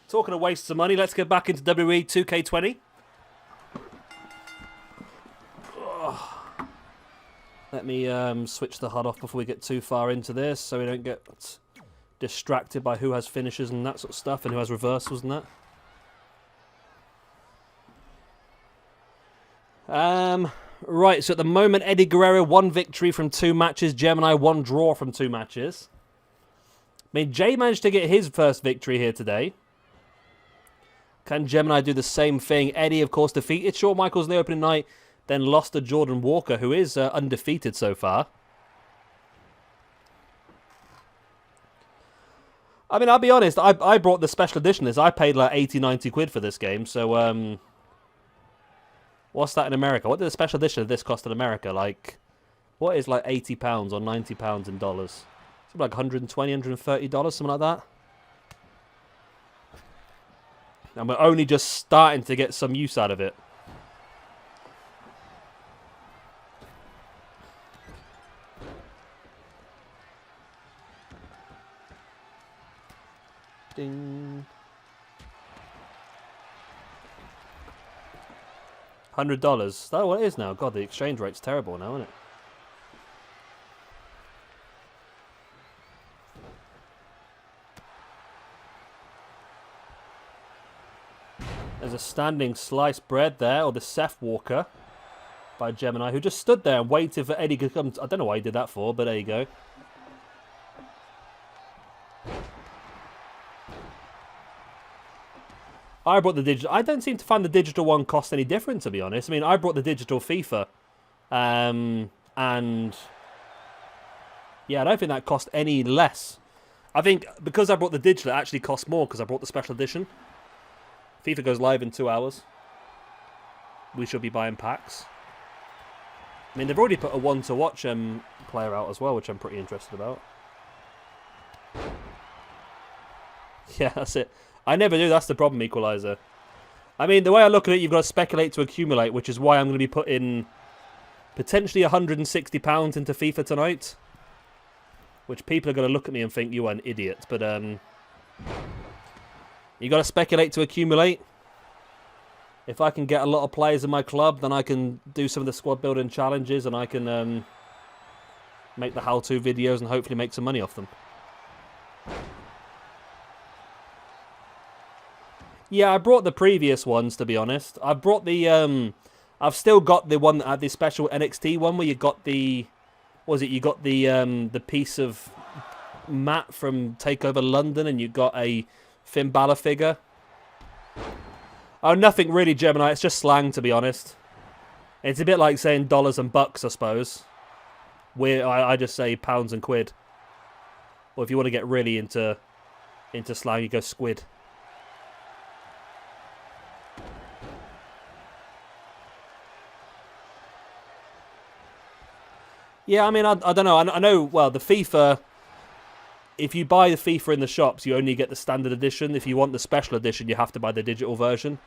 Talking of wastes of money, let's get back into WWE 2K20. Let me switch the HUD off before we get too far into this, so we don't get distracted by who has finishes and that sort of stuff, and who has reversals and that. Right, so at the moment, Eddie Guerrero, 1 victory from 2 matches. Gemini, 1 draw from 2 matches. I mean, Jay managed to get his first victory here today. Can Gemini do the same thing? Eddie, of course, defeated Shawn Michaels in the opening night, then lost to Jordan Walker, who is undefeated so far. I mean, I'll be honest, I brought the special edition of this. I paid like 80, 90 quid for this game, so, what's that in America? What did the special edition of this cost in America? Like, what is like £80 or £90 in dollars? Something like $120, $130, something like that. And we're only just starting to get some use out of it. Ding. $100. Is that what it is now? God, the exchange rate's terrible now, isn't it? There's a standing sliced bread there, or the Seth Walker by Gemini, who just stood there and waited for Eddie to come. I don't know why he did that for, but there you go. I brought the digital. I don't seem to find the digital one cost any different, to be honest. I mean, I brought the digital FIFA, and yeah, I don't think that cost any less. I think because I brought the digital, it actually cost more because I brought the special edition. FIFA goes live in 2 hours. We should be buying packs. I mean, they've already put a one-to-watch player out as well, which I'm pretty interested about. Yeah, that's it. I never do. That's the problem, Equalizer. I mean, the way I look at it, you've got to speculate to accumulate, which is why I'm going to be putting potentially £160 into FIFA tonight. Which people are going to look at me and think you are an idiot. But you got to speculate to accumulate. If I can get a lot of players in my club, then I can do some of the squad building challenges, and I can make the how-to videos and hopefully make some money off them. Yeah, I brought the previous ones, to be honest. I brought the I've still got the one that had the special NXT one where you got the, what was it? You got the piece of mat from Takeover London, and you got a Finn Balor figure. Oh, nothing really, Gemini. It's just slang, to be honest. It's a bit like saying dollars and bucks, I suppose. I just say pounds and quid. Or if you want to get really into slang, you go squid. Yeah, I mean, I don't know. I know, well, the FIFA, if you buy the FIFA in the shops, you only get the standard edition. If you want the special edition, you have to buy the digital version.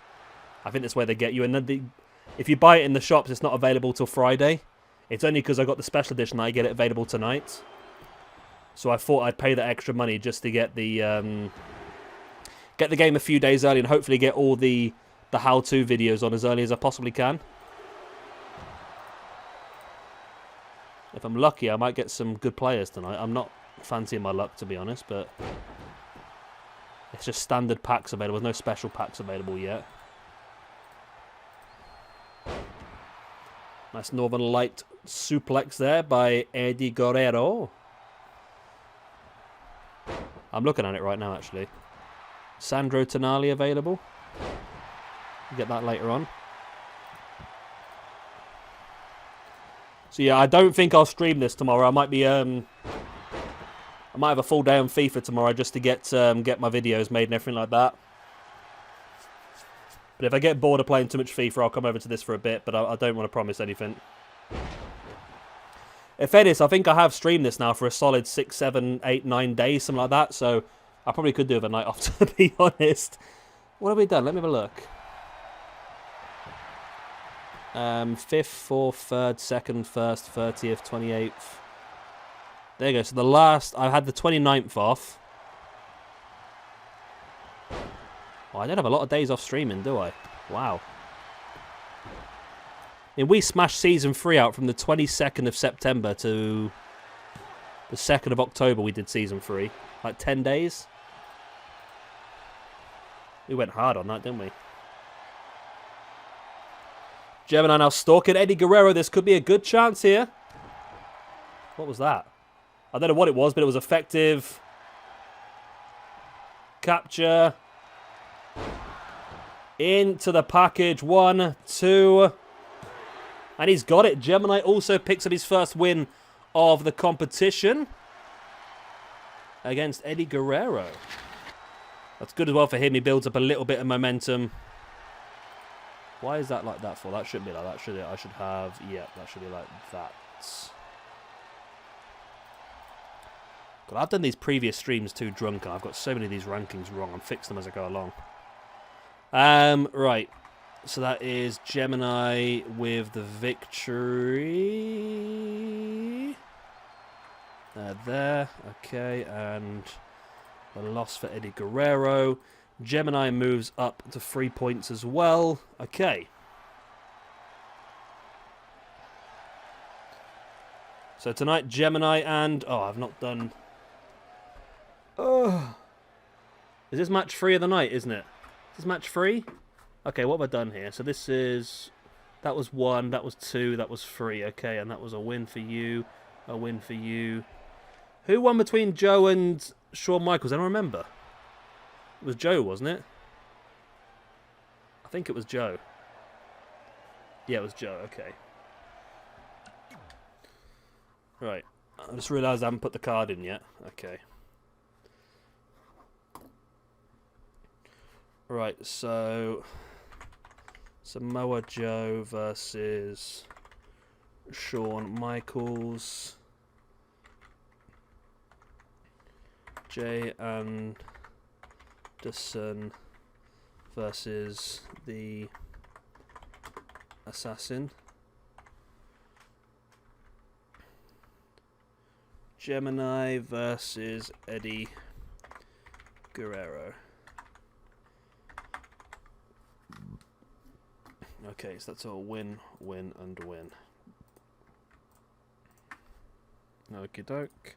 I think that's where they get you. And then if you buy it in the shops, it's not available till Friday. It's only because I got the special edition that I get it available tonight. So I thought I'd pay that extra money just to get the game a few days early and hopefully get all the how-to videos on as early as I possibly can. If I'm lucky, I might get some good players tonight. I'm not fancying my luck, to be honest, but it's just standard packs available. There's no special packs available yet. Nice Northern Light suplex there by Eddie Guerrero. I'm looking at it right now, actually. Sandro Tonali available. We'll get that later on. So yeah, I don't think I'll stream this tomorrow. I might be I might have a full day on FIFA tomorrow just to get my videos made and everything like that. But if I get bored of playing too much FIFA, I'll come over to this for a bit, but I don't want to promise anything. In fairness, I think I have streamed this now for a solid 6, 7, 8, 9 days, something like that, so I probably could do with a night off, to be honest. What have we done? Let me have a look. 5th, 4th, 3rd, 2nd, 1st, 30th, 28th. There you go. So the last, I had the 29th off. Oh, I don't have a lot of days off streaming, do I? Wow. I mean, we smashed Season 3 out from the 22nd of September to the 2nd of October we did Season 3. Like 10 days. We went hard on that, didn't we? Gemini now stalking Eddie Guerrero. This could be a good chance here. What was that? I don't know what it was, but it was effective. Capture. Into the package. 1, 2. And he's got it. Gemini also picks up his first win of the competition against Eddie Guerrero. That's good as well for him. He builds up a little bit of momentum. Why is that like that for? That shouldn't be like that, should it? I should have... Yeah, that should be like that. God, I've done these previous streams too drunk, and I've got so many of these rankings wrong. I'm fixing them as I go along. Right. So that is Gemini with the victory. There. Okay, and a loss for Eddie Guerrero. Gemini moves up to 3 points as well. Okay. So tonight, Gemini and... Oh, I've not done... Oh. Is this match 3 of the night, isn't it? Is this match 3? Okay, what have I done here? So this is... That was 1, that was 2, that was 3. Okay, and that was a win for you. A win for you. Who won between Joe and Shawn Michaels? I don't remember. It was Joe, wasn't it? I think it was Joe. Yeah, it was Joe. Okay. Right. I just realised I haven't put the card in yet. Okay. Right, so... Samoa Joe versus Shawn Michaels. Jay Anderson versus the Assassin. Gemini versus Eddie Guerrero. Okay, so that's all win, win, and win. Okie doke.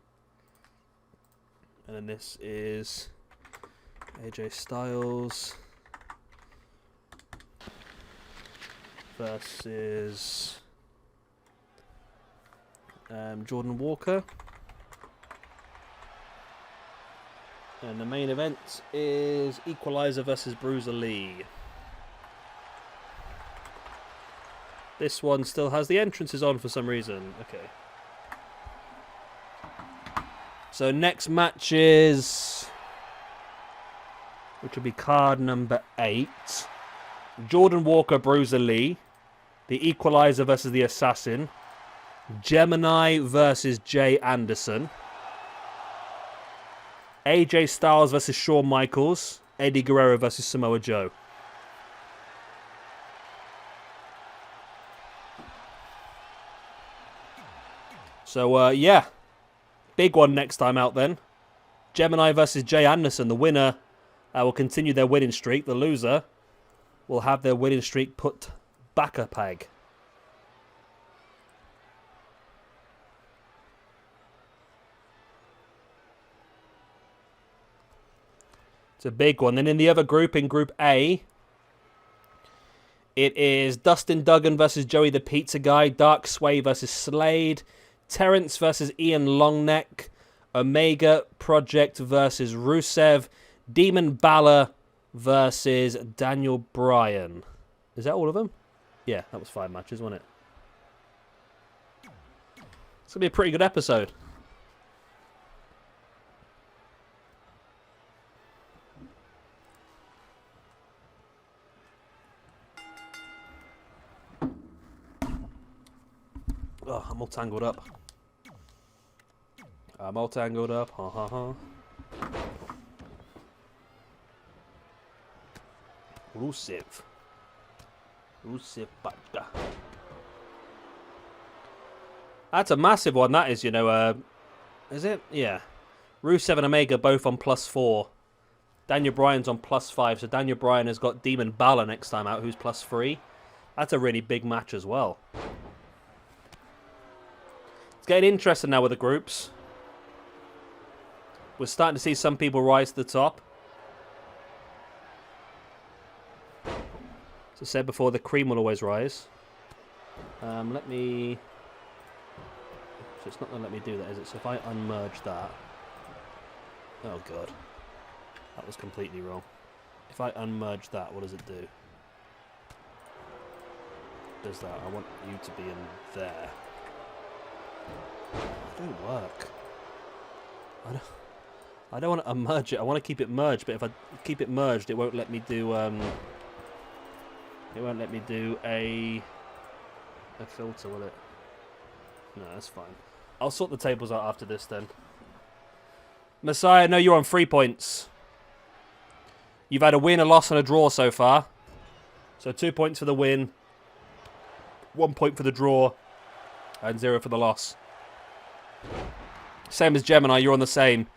And then this is AJ Styles versus Jordan Walker. And the main event is Equalizer versus Bruiser Lee. This one still has the entrances on for some reason. Okay. So next match is... which will be card number 8. Jordan Walker, Bruiser Lee. The Equalizer versus the Assassin. Gemini versus Jay Anderson. AJ Styles versus Shawn Michaels. Eddie Guerrero versus Samoa Joe. So, yeah. Big one next time out then. Gemini versus Jay Anderson. The winner will continue their winning streak. The loser will have their winning streak put back a peg. It's a big one. Then in the other group, in Group A, it is Dustin Duggan versus Joey the Pizza Guy. Dark SWE versus SLADE. Terrence versus Ian Longneck. Omega Project versus Rusev. Demon Balor versus Daniel Bryan. Is that all of them? Yeah, that was 5 matches, wasn't it? It's going to be a pretty good episode. Oh, I'm all tangled up. I'm all tangled up. Ha ha ha. Rusev. Rusev Bata. That's a massive one, that is, you know. Is it? Yeah. Rusev and Omega both on +4. Daniel Bryan's on +5. So Daniel Bryan has got Demon Balor next time out, who's +3. That's a really big match as well. It's getting interesting now with the groups. We're starting to see some people rise to the top. As I said before, the cream will always rise. Let me... So it's not going to let me do that, is it? So if I unmerge that... Oh, God. That was completely wrong. If I unmerge that, what does it do? Does that? I want you to be in there. It don't work. I don't want to unmerge it. I want to keep it merged, but if I keep it merged, it won't let me do it won't let me do a filter, will it? No, that's fine. I'll sort the tables out after this then. Messiah, no, you're on 3 points. You've had a win, a loss, and a draw so far. So 2 points for the win, 1 point for the draw, and 0 for the loss. Same as Gemini, you're on the same.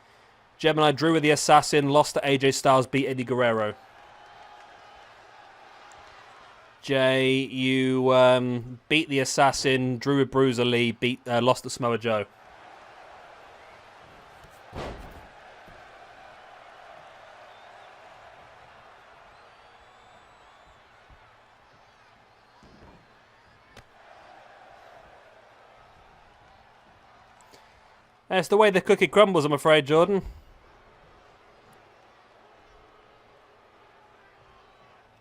Gemini drew with the Assassin, lost to AJ Styles, beat Eddie Guerrero. Jay, you beat the Assassin, drew with Bruiser Lee, lost to Samoa Joe. That's the way the cookie crumbles, I'm afraid, Jordan.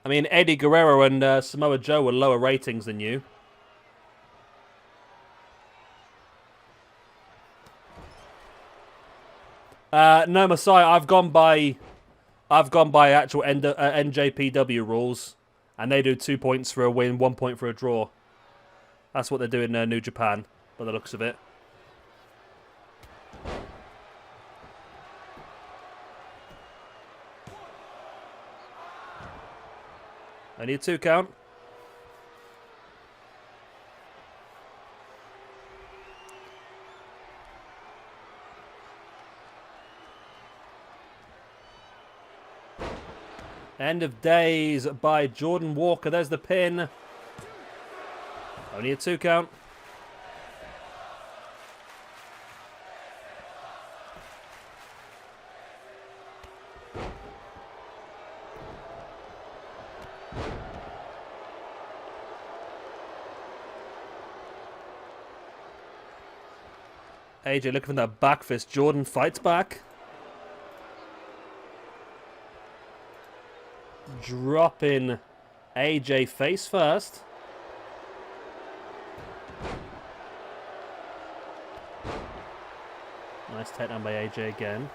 I mean, Eddie Guerrero and Samoa Joe were lower ratings than you. No, Messiah, I've gone by actual NJPW rules, and they do 2 points for a win, 1 point for a draw. That's what they do in New Japan, by the looks of it. Only a 2 count. End of Days by Jordan Walker. There's the pin. Only a 2 count. AJ looking for that back fist. Jordan fights back. Dropping AJ face first. Nice takedown by AJ again.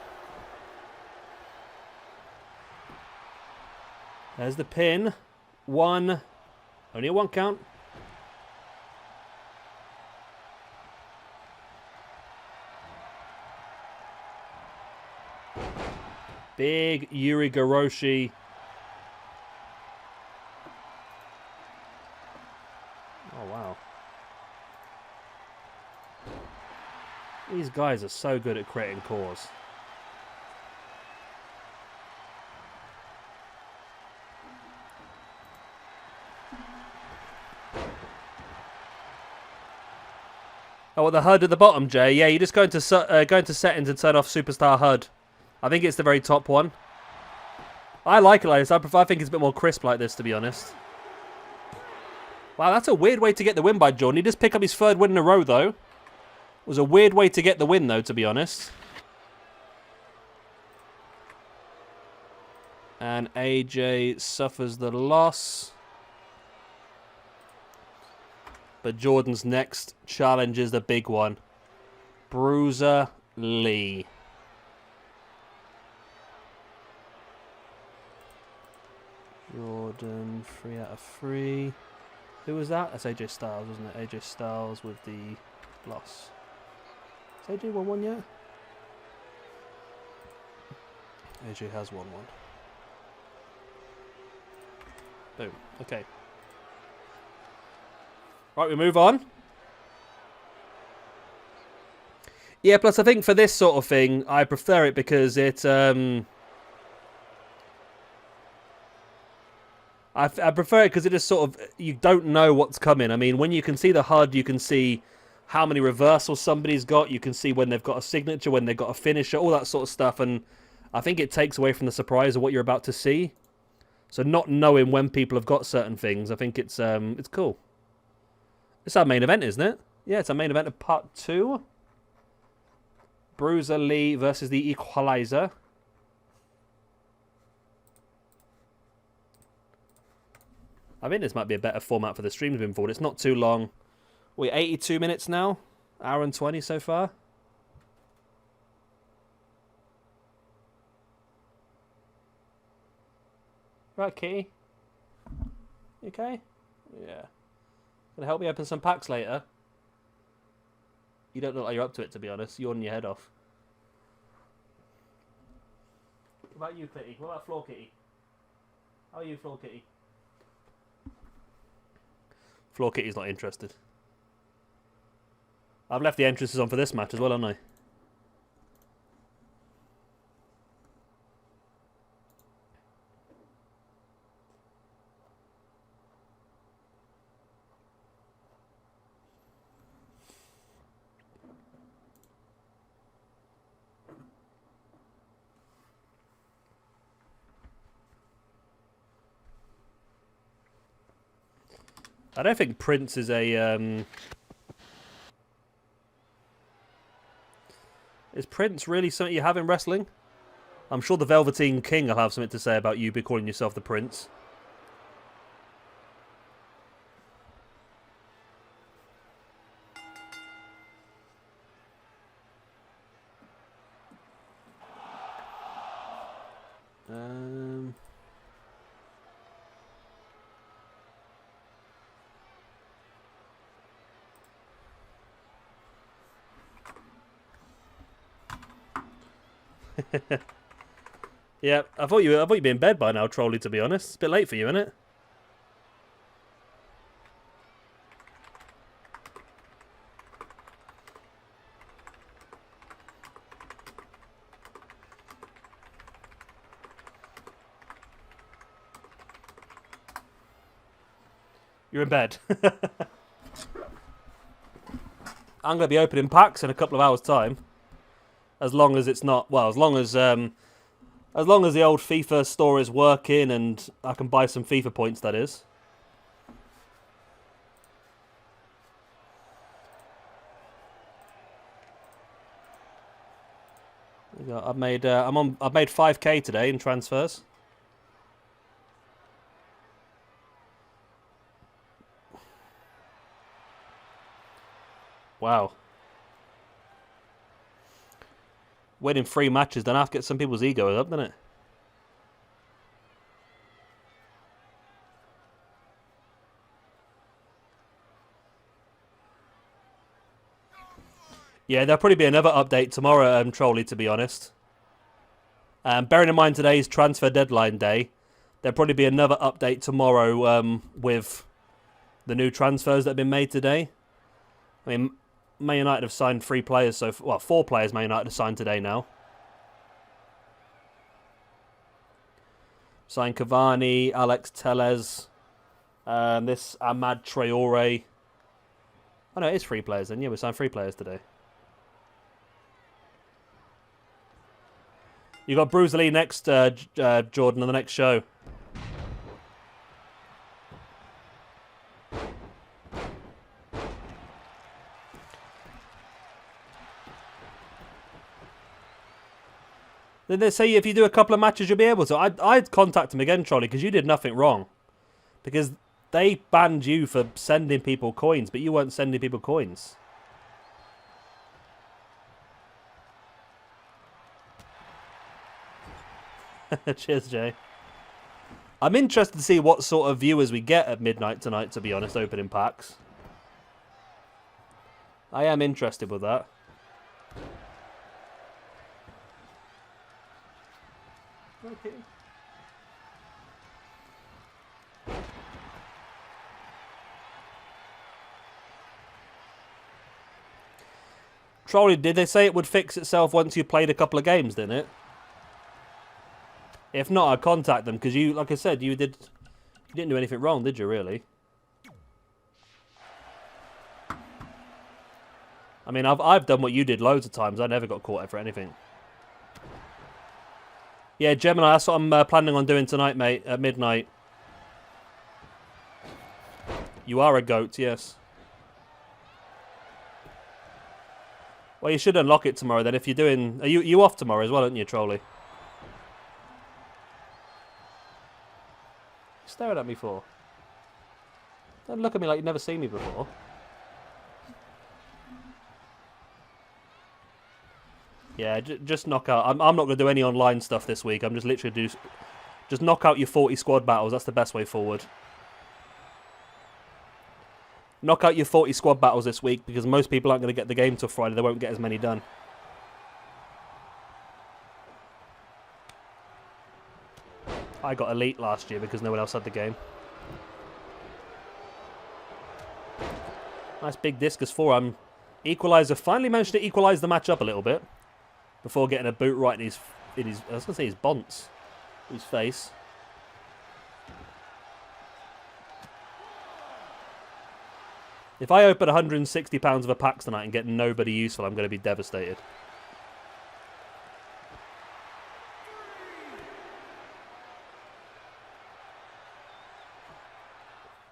There's the pin. One. Only a 1 count. Big Yuri Goroshi. Oh, wow. These guys are so good at creating cores. Oh, what, the HUD at the bottom, Jay? Yeah, you just go into settings and turn off Superstar HUD. I think it's the very top one. I like it like this. I think it's a bit more crisp like this, to be honest. Wow, that's a weird way to get the win by Jordan. He just picked up his 3rd win in a row, though. It was a weird way to get the win, though, to be honest. And AJ suffers the loss. But Jordan's next challenge is the big one. Bruiser Lee. Jordan, 3 out of 3. Who was that? That's AJ Styles, wasn't it? AJ Styles with the loss. Has AJ won one yet? AJ has won one. Boom. Okay. Right, we move on. Yeah, plus I think for this sort of thing, I prefer it because it... I prefer it because it is sort of, you don't know what's coming. I mean, when you can see the HUD, you can see how many reversals somebody's got. You can see when they've got a signature, when they've got a finisher, all that sort of stuff. And I think it takes away from the surprise of what you're about to see. So not knowing when people have got certain things, I think it's cool. It's our main event, isn't it? Yeah, it's our main event of part 2. Bruiser Lee versus the Equalizer. I think this might be a better format for the streams moving forward. It's not too long. We're 82 minutes now. Hour and 20 so far. Right, Kitty? You okay? Yeah. Gonna help me open some packs later? You don't look like you're up to it, to be honest. You're on your head off. What about you, Kitty? What about Floor Kitty? How are you, Floor Kitty? Floor Kitty's not interested. I've left the entrances on for this match as well, haven't I? I don't think Prince is a... Is Prince really something you have in wrestling? I'm sure the Velveteen King will have something to say about you be calling yourself the Prince. Yeah, I thought you'd be in bed by now, Trolley, to be honest. It's a bit late for you, isn't it? You're in bed. I'm going to be opening packs in a couple of hours' time. As long as it's not... Well, as long as the old FIFA store is working and I can buy some FIFA points, that is. I've made 5k today in transfers. Wow. Winning 3 matches, then I have to get some people's ego up, doesn't it? Yeah, there'll probably be another update tomorrow, Trolley, to be honest. Bearing in mind today's transfer deadline day, there'll probably be another update tomorrow with the new transfers that have been made today. I mean, Man United have signed 3 players, so... Well, 4 players Man United have signed today now. Signed Cavani, Alex Telles, this Ahmad Traore. Oh no, it is 3 players then. Yeah, we signed 3 players today. You got Bruiser Lee next, Jordan, on the next show. Then they say if you do a couple of matches, you'll be able to. I'd contact them again, Trolley, because you did nothing wrong. Because they banned you for sending people coins, but you weren't sending people coins. Cheers, Jay. I'm interested to see what sort of viewers we get at midnight tonight, to be honest, opening packs. I am interested with that. Okay. Trolley, did they say it would fix itself once you played a couple of games, didn't it? If not, I'd contact them, because you, like I said, you didn't do anything wrong, did you, really? I mean, I've done what you did loads of times. I never got caught for anything. Yeah, Gemini, that's what I'm planning on doing tonight, mate, at midnight. You are a goat, yes. Well, you should unlock it tomorrow then if you're doing... Are you off tomorrow as well, aren't you, Trolley? Staring at me for? Don't look at me like you've never seen me before. Yeah, just knock out. I'm not going to do any online stuff this week. I'm just literally just knock out your 40 squad battles. That's the best way forward. Knock out your 40 squad battles this week because most people aren't going to get the game till Friday. They won't get as many done. I got elite last year because no one else had the game. Nice big discus forearm. Equalizer finally managed to equalize the match up a little bit before getting a boot right in his I was going to say his bonce, his face. If I open £160 of a packs tonight and get nobody useful, I'm going to be devastated.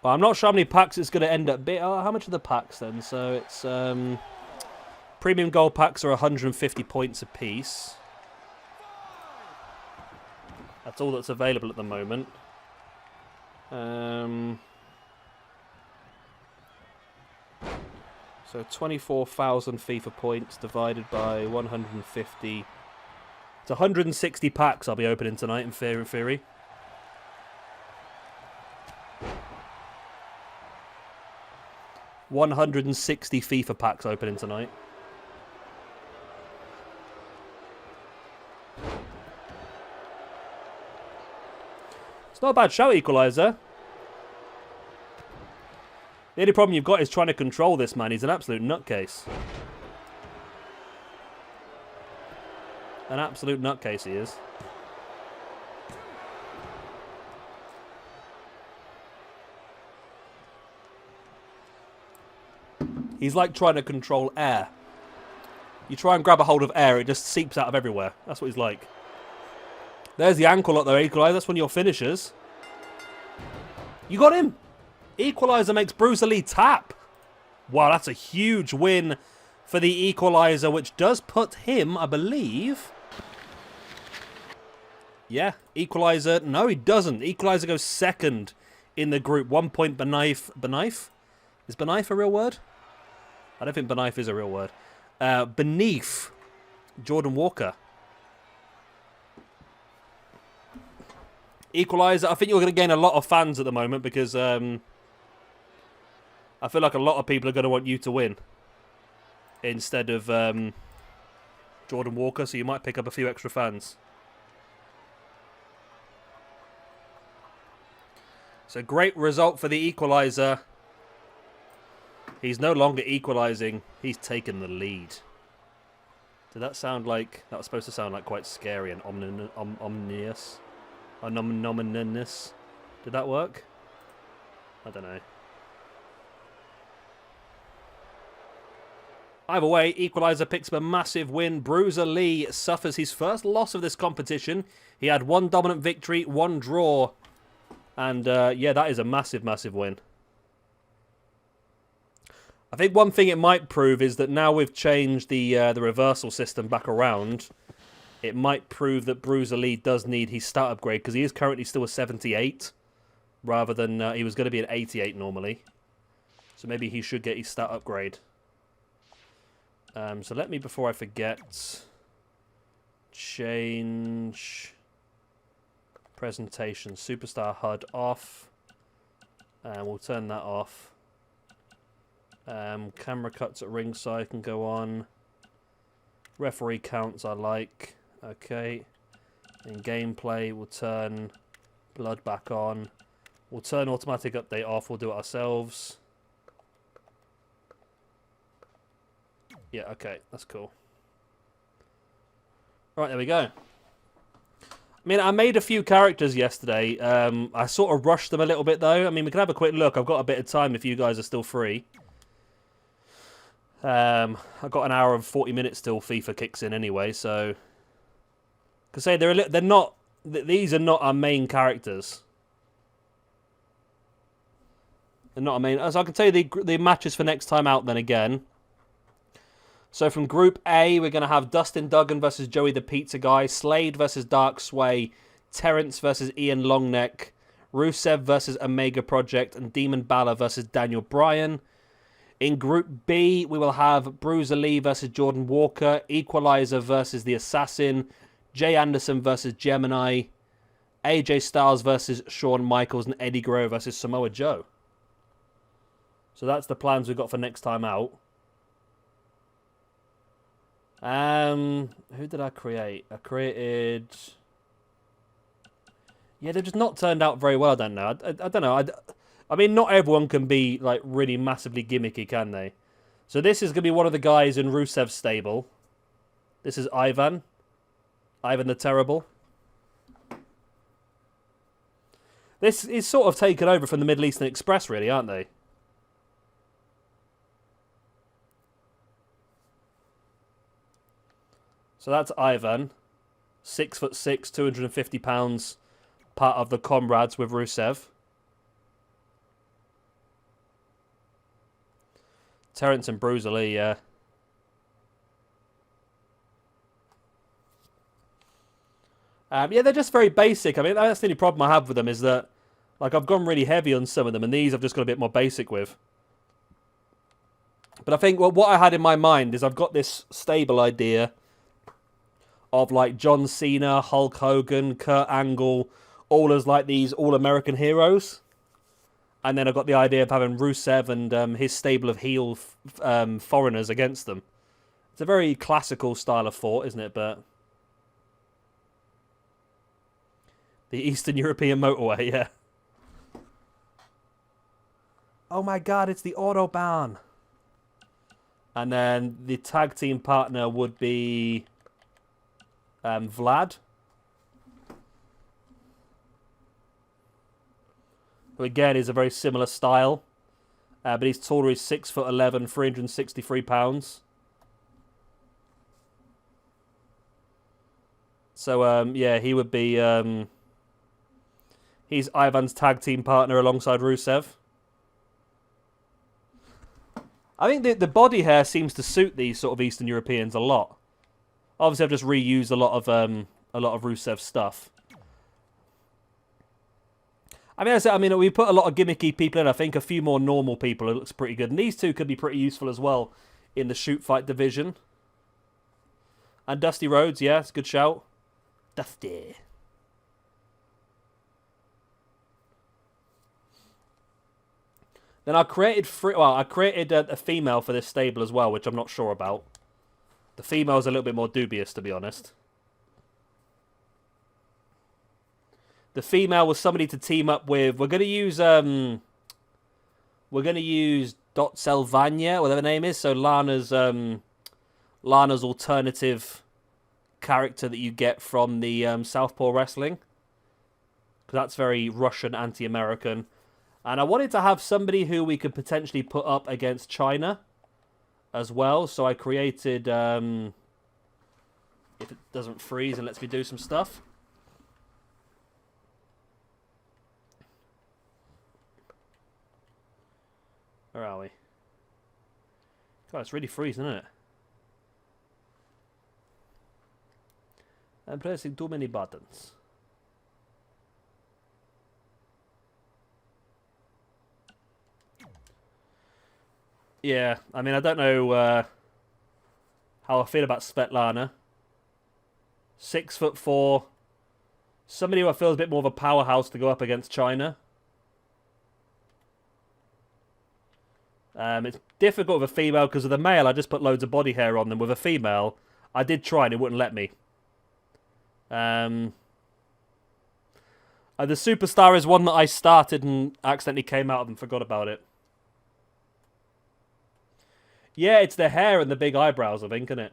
Well, I'm not sure how many packs it's going to end up. How much are the packs then? So it's premium gold packs are 150 points a piece. That's all that's available at the moment. So 24,000 FIFA points divided by 150. It's 160 packs I'll be opening tonight in theory. $160 FIFA packs opening tonight. It's not a bad shout, Equalizer. The only problem you've got is trying to control this man. He's an absolute nutcase. An absolute nutcase he is. He's like trying to control air. You try and grab a hold of air, it just seeps out of everywhere. That's what he's like. There's the ankle up there, Equalizer. That's one of your finishers. You got him! Equalizer makes Bruiser Lee tap. Wow, that's a huge win for the Equalizer, which does put him, I believe... Yeah, Equalizer... No, he doesn't. Equalizer goes second in the group. 1 point beneath... Beneath? Is beneath a real word? I don't think beneath is a real word. Beneath Jordan Walker. Equalizer, I think you're going to gain a lot of fans at the moment because I feel like a lot of people are going to want you to win instead of Jordan Walker, so you might pick up a few extra fans. So great result for the Equalizer. He's no longer equalizing, he's taken the lead. Did that sound like... That was supposed to sound like quite scary and ominous. Ominous. Did that work? I don't know. Either way, Equalizer picks up a massive win. Bruiser Lee suffers his first loss of this competition. He had one dominant victory, one draw. And yeah, that is a massive, massive win. I think one thing it might prove is that now we've changed the reversal system back around, it might prove that Bruiser Lee does need his stat upgrade, because he is currently still a 78, rather than he was going to be an 88 normally. So maybe he should get his stat upgrade. So let me, before I forget, change presentation, Superstar HUD off, and we'll turn that off. Camera cuts at ringside can go on. Referee counts I like. Okay. In gameplay, we'll turn blood back on. We'll turn automatic update off. We'll do it ourselves. Yeah, okay. That's cool. Right, there we go. I mean, I made a few characters yesterday. I sort of rushed them a little bit, though. I mean, we can have a quick look. I've got a bit of time if you guys are still free. I've got an hour and 40 minutes till FIFA kicks in anyway, so... Because say they're not... These are not our main characters. They're not our main... So I can tell you the matches for next time out then again. So from Group A, we're going to have Dustin Duggan versus Joey the Pizza Guy, SLADE versus Dark SWE, Terrence versus Ian Longneck, Rusev versus Omega Project, and Demon Balor versus Daniel Bryan. In Group B, we will have Bruiser Lee versus Jordan Walker, Equalizer versus The Assassin, Jay Anderson versus Gemini, AJ Styles versus Shawn Michaels, and Eddie Guerrero versus Samoa Joe. So that's the plans we've got for next time out. Who did I create? I created... Yeah, they've just not turned out very well, I don't know. I don't know. I mean, not everyone can be, like, really massively gimmicky, can they? So this is going to be one of the guys in Rusev's stable. This is Ivan. Ivan the Terrible. This is sort of taken over from the Middle Eastern Express, really, aren't they? So that's Ivan. 6'6", 250 pounds. Part of the Comrades with Rusev. Terrence and Bruiser Lee, yeah. Yeah, they're just very basic. I mean, that's the only problem I have with them is that, like, I've gone really heavy on some of them, and these I've just got a bit more basic with. But I think what I had in my mind is I've got this stable idea of, like, John Cena, Hulk Hogan, Kurt Angle, all as, like, these all-American heroes. And then I've got the idea of having Rusev and his stable of heel foreigners against them. It's a very classical style of thought, isn't it? But the Eastern European motorway, yeah. Oh my god, it's the Autobahn. And then the tag team partner would be Vlad. Who again is a very similar style. But he's taller, he's 6'11", 363 pounds. So, yeah, he would be... he's Ivan's tag team partner alongside Rusev. I think the body hair seems to suit these sort of Eastern Europeans a lot. Obviously, I've just reused a lot of Rusev's stuff. I mean, we put a lot of gimmicky people in. I think a few more normal people, it looks pretty good. And these two could be pretty useful as well in the shoot fight division. And Dusty Rhodes, yeah, it's a good shout. Dusty. Then I created a female for this stable as well, which I'm not sure about. The female's a little bit more dubious, to be honest. The female was somebody to team up with. We're gonna use Dot Selvania, whatever her name is. So Lana's alternative character that you get from the Southpaw Wrestling. Because that's very Russian, anti-American. And I wanted to have somebody who we could potentially put up against China as well. So I created, if it doesn't freeze and lets me do some stuff. Where are we? God, it's really freezing, isn't it? I'm pressing too many buttons. Yeah, I mean, I don't know how I feel about Svetlana. 6'4". Somebody who I feel is a bit more of a powerhouse to go up against China. It's difficult with a female because with a male, I just put loads of body hair on them. With a female, I did try and it wouldn't let me. The Superstar is one that I started and accidentally came out of and forgot about it. Yeah, it's the hair and the big eyebrows, I think, isn't it?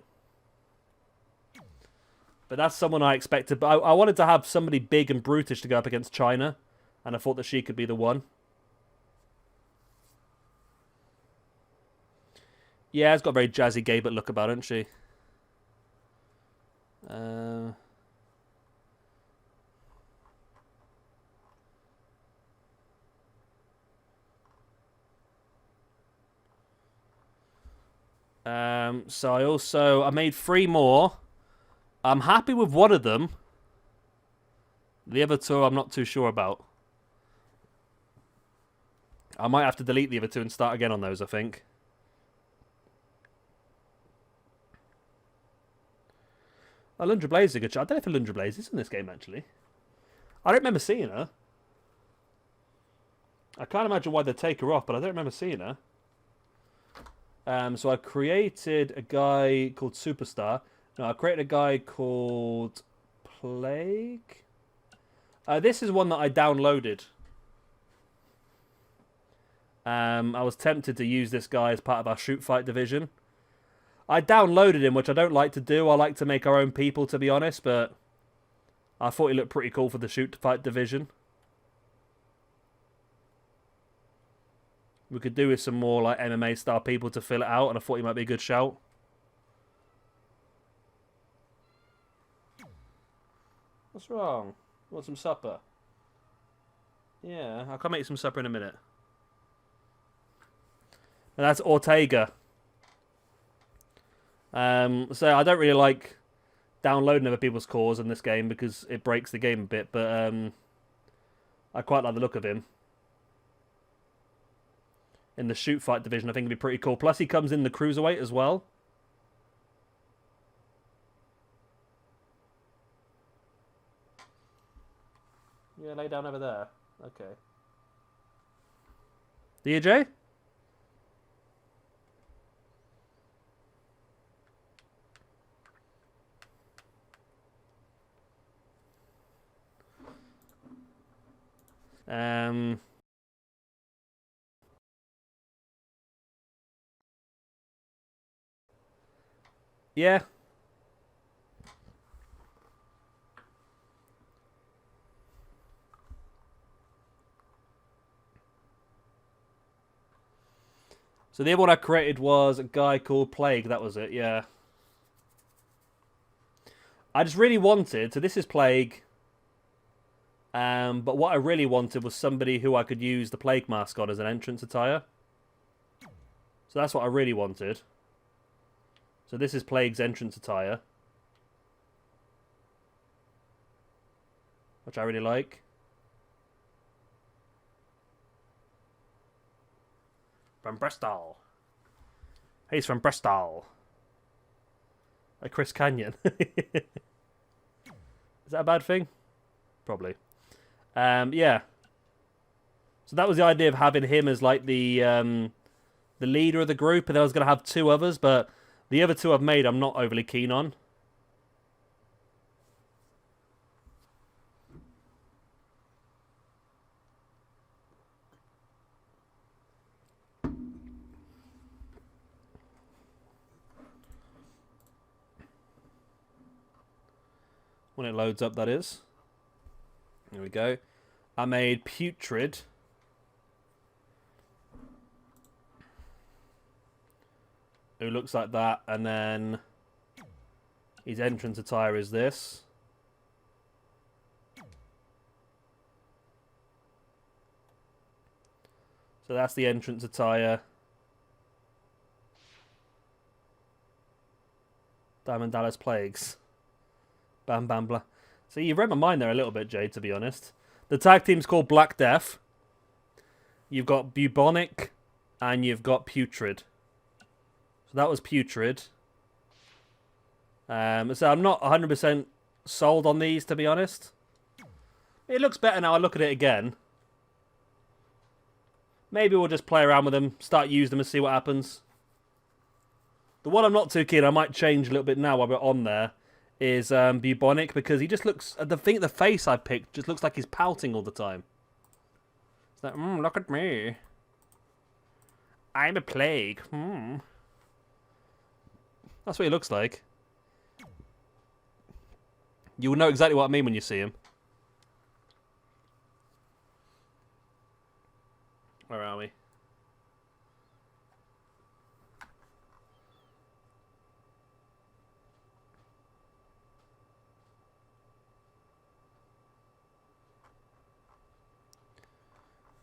But that's someone I expected. But I wanted to have somebody big and brutish to go up against China. And I thought that she could be the one. Yeah, it's got a very Jazzy Gabert look about it, hasn't she? So I made 3 more. I'm happy with one of them. The other 2 I'm not too sure about. I might have to delete the other 2 and start again on those, I think. Alundra Blaze is a good shot. I don't know if Alundra Blaze is in this game, actually. I don't remember seeing her. I can't imagine why they'd take her off, but I don't remember seeing her. So I created a guy called Superstar. No, I created a guy called Plague. This is one that I downloaded. I was tempted to use this guy as part of our shoot fight division. I downloaded him, which I don't like to do. I like to make our own people, to be honest, but I thought he looked pretty cool for the shoot fight division. We could do with some more like MMA style people to fill it out, and I thought he might be a good shout. What's wrong? Want some supper? Yeah, I'll come make some supper in a minute. And that's Ortega. So I don't really like downloading other people's cores in this game because it breaks the game a bit, but I quite like the look of him. In the shoot fight division, I think it'd be pretty cool. Plus, he comes in the cruiserweight as well. Yeah, lay down over there. Okay. DJ? Yeah. So the other one I created was a guy called Plague. That was it, yeah. I just really wanted... So this is Plague. But what I really wanted was somebody who I could use the Plague mask on as an entrance attire. So that's what I really wanted. So this is Plague's entrance attire. Which I really like. From Bristol. He's from Bristol. Like Chris Canyon. Is that a bad thing? Probably. Yeah. So that was the idea of having him as like the leader of the group, and then I was going to have 2 others, but the other 2 I've made I'm not overly keen on. When it loads up, that is. There we go. I made Putrid. Who looks like that, and then his entrance attire is this. So that's the entrance attire. Diamond Dallas Plagues. Bam Bam Blah. So you read my mind there a little bit, Jay, to be honest. The tag team's called Black Death. You've got Bubonic, and you've got Putrid. So that was Putrid. So I'm not 100% sold on these, to be honest. It looks better now I look at it again. Maybe we'll just play around with them, start using them and see what happens. The one I'm not too keen, I might change a little bit now while we're on there, is Bubonic, because he just looks... the face I picked just looks like he's pouting all the time. It's like, look at me. I'm a plague. That's what he looks like. You will know exactly what I mean when you see him. Where are we?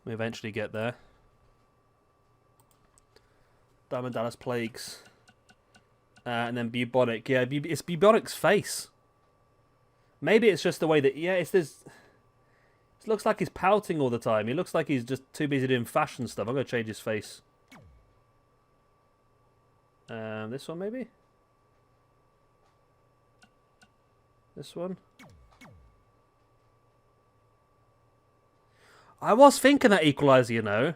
We eventually get there. Diamond Dallas Plagues. And then Bubonic. Yeah, it's Bubonic's face. Maybe it's just the way that... Yeah, it's this... It looks like he's pouting all the time. He looks like he's just too busy doing fashion stuff. I'm going to change his face. This one, maybe? This one? I was thinking that Equalizer, you know.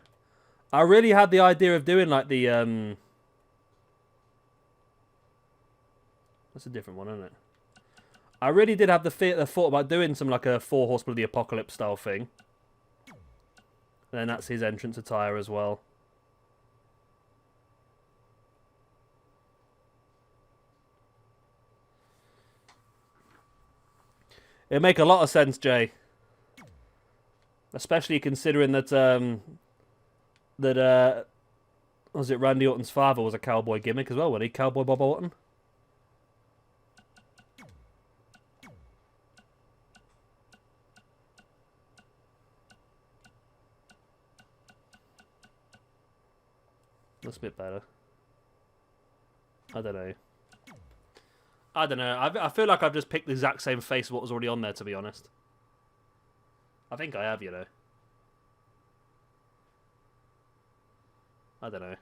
I really had the idea of doing like the... That's a different one, isn't it? I really did have the thought about doing some like a 4 Horsemen of the Apocalypse style thing. And then that's his entrance attire as well. It'd make a lot of sense, Jay. Especially considering that was it Randy Orton's father was a cowboy gimmick as well, wasn't he? Cowboy Bob Orton. That's a bit better. I don't know. I don't know. I feel like I've just picked the exact same face of what was already on there, to be honest. I think I have, you know. I don't know.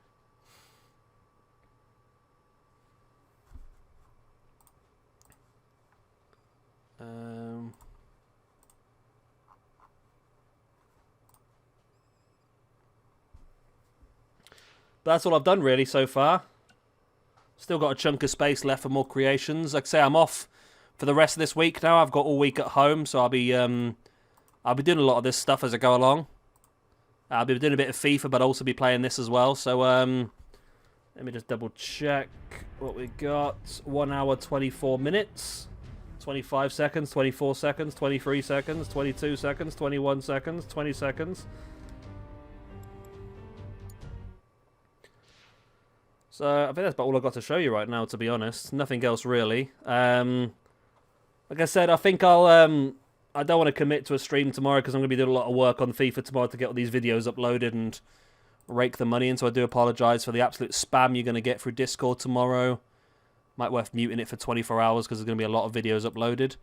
That's all I've done really so far. Still got a chunk of space left for more creations. Like I say, I'm off for the rest of this week now. I've got all week at home, so I'll be doing a lot of this stuff as I go along. I'll be doing a bit of FIFA, but also be playing this as well. So let me just double check what we got. 1 hour, 24 minutes, 25 seconds, 24 seconds, 23 seconds, 22 seconds, 21 seconds, 20 seconds. So I think that's about all I've got to show you right now, to be honest. Nothing else really. Like I said, I think I don't want to commit to a stream tomorrow because I'm going to be doing a lot of work on FIFA tomorrow to get all these videos uploaded and rake the money in. So I do apologise for the absolute spam you're going to get through Discord tomorrow. Might worth muting it for 24 hours because there's going to be a lot of videos uploaded.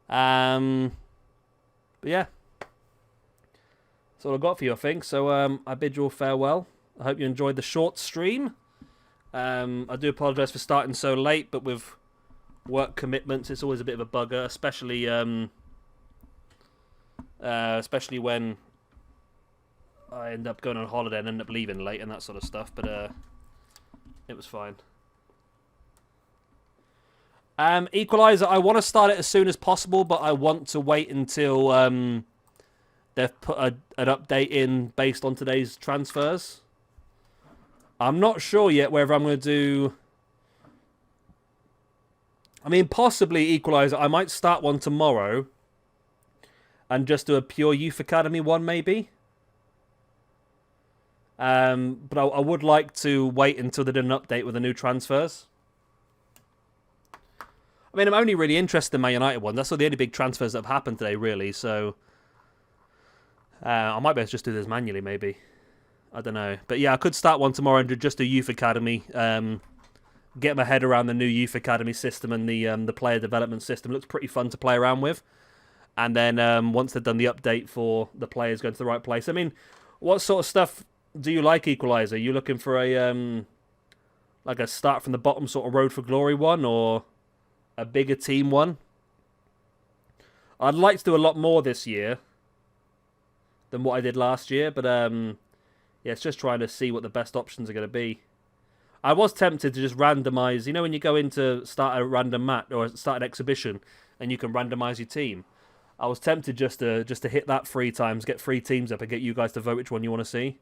But yeah. That's all I've got for you, I think. So I bid you all farewell. I hope you enjoyed the short stream. I do apologise for starting so late, but with work commitments, it's always a bit of a bugger, especially when I end up going on holiday and end up leaving late and that sort of stuff. But it was fine. Equalizer, I want to start it as soon as possible, but I want to wait until they've put an update in based on today's transfers. I'm not sure yet whether I'm going to do... I mean, possibly Equalizer. I might start one tomorrow and just do a pure Youth Academy one, maybe. But I would like to wait until they do an update with the new transfers. I mean, I'm only really interested in my United one. That's all the only big transfers that have happened today, really. So I might be able to just do this manually, maybe. I don't know. But yeah, I could start one tomorrow and just do Youth Academy. Get my head around the new Youth Academy system and the player development system. It looks pretty fun to play around with. And then once they've done the update for the players going to the right place. I mean, what sort of stuff do you like, Equalizer? Are you looking for a like a start from the bottom sort of Road for Glory one, or a bigger team one? I'd like to do a lot more this year than what I did last year, but yeah, it's just trying to see what the best options are going to be. I was tempted to just randomise. You know when you go in to start a random match or start an exhibition and you can randomise your team? I was tempted just to hit that 3 times, get 3 teams up and get you guys to vote which one you want to see.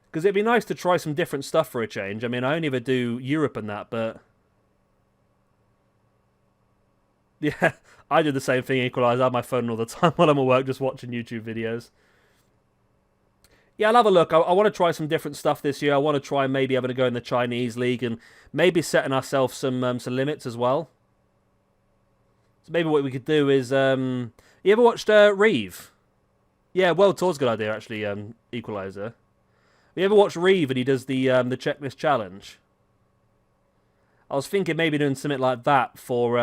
Because it'd be nice to try some different stuff for a change. I mean, I only ever do Europe and that, but... Yeah, I do the same thing, Equalizer. I have my phone all the time while I'm at work just watching YouTube videos. Yeah, I'll have a look. I want to try some different stuff this year. I want to try maybe having a go in the Chinese League and maybe setting ourselves some limits as well. So maybe what we could do is... you ever watched Reeve? Yeah, World Tour's a good idea, actually, Equalizer. You ever watch Reeve and he does the checklist challenge? I was thinking maybe doing something like that for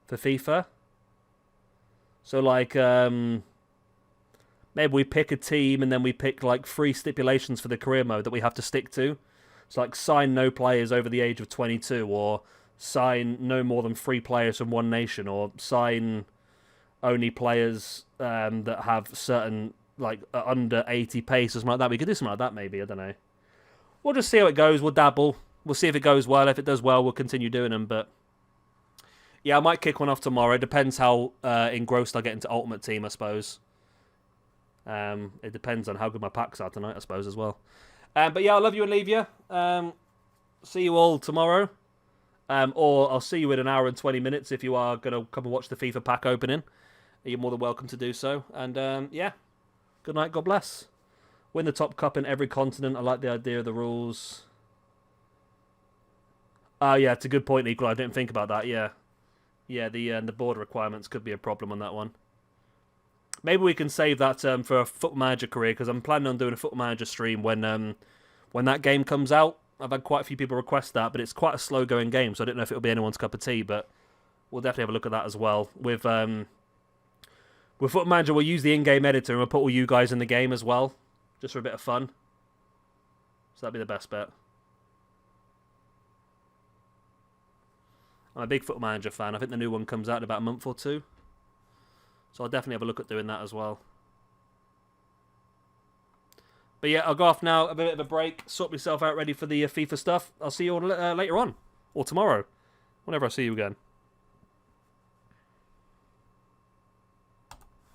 FIFA. So like maybe we pick a team and then we pick like 3 stipulations for the career mode that we have to stick to. So like sign no players over the age of 22, or sign no more than 3 players from one nation, or sign only players that have certain like under 80 pace or something like that. We could do something like that maybe, I don't know. We'll just see how it goes, we'll dabble. We'll see if it goes well. If it does well, we'll continue doing them, but yeah, I might kick one off tomorrow. It depends how engrossed I get into Ultimate Team, I suppose. It depends on how good my packs are tonight, I suppose, as well. But yeah, I love you and leave you. See you all tomorrow. Or I'll see you in an hour and 20 minutes if you are going to come and watch the FIFA pack opening. You're more than welcome to do so. And yeah, good night, God bless. Win the top cup in every continent. I like the idea of the rules. Oh, yeah, it's a good point, Equal. I didn't think about that, yeah. Yeah, the border requirements could be a problem on that one. Maybe we can save that for a Football Manager career, because I'm planning on doing a Football Manager stream when that game comes out. I've had quite a few people request that, but it's quite a slow-going game, so I don't know if it'll be anyone's cup of tea, but we'll definitely have a look at that as well. With Football Manager, we'll use the in-game editor, and we'll put all you guys in the game as well, just for a bit of fun. So that'd be the best bet. I'm a big Football Manager fan. I think the new one comes out in about a month or 2. So I'll definitely have a look at doing that as well. But yeah, I'll go off now, a bit of a break, sort myself out ready for the FIFA stuff. I'll see you all later on, or tomorrow, whenever I see you again.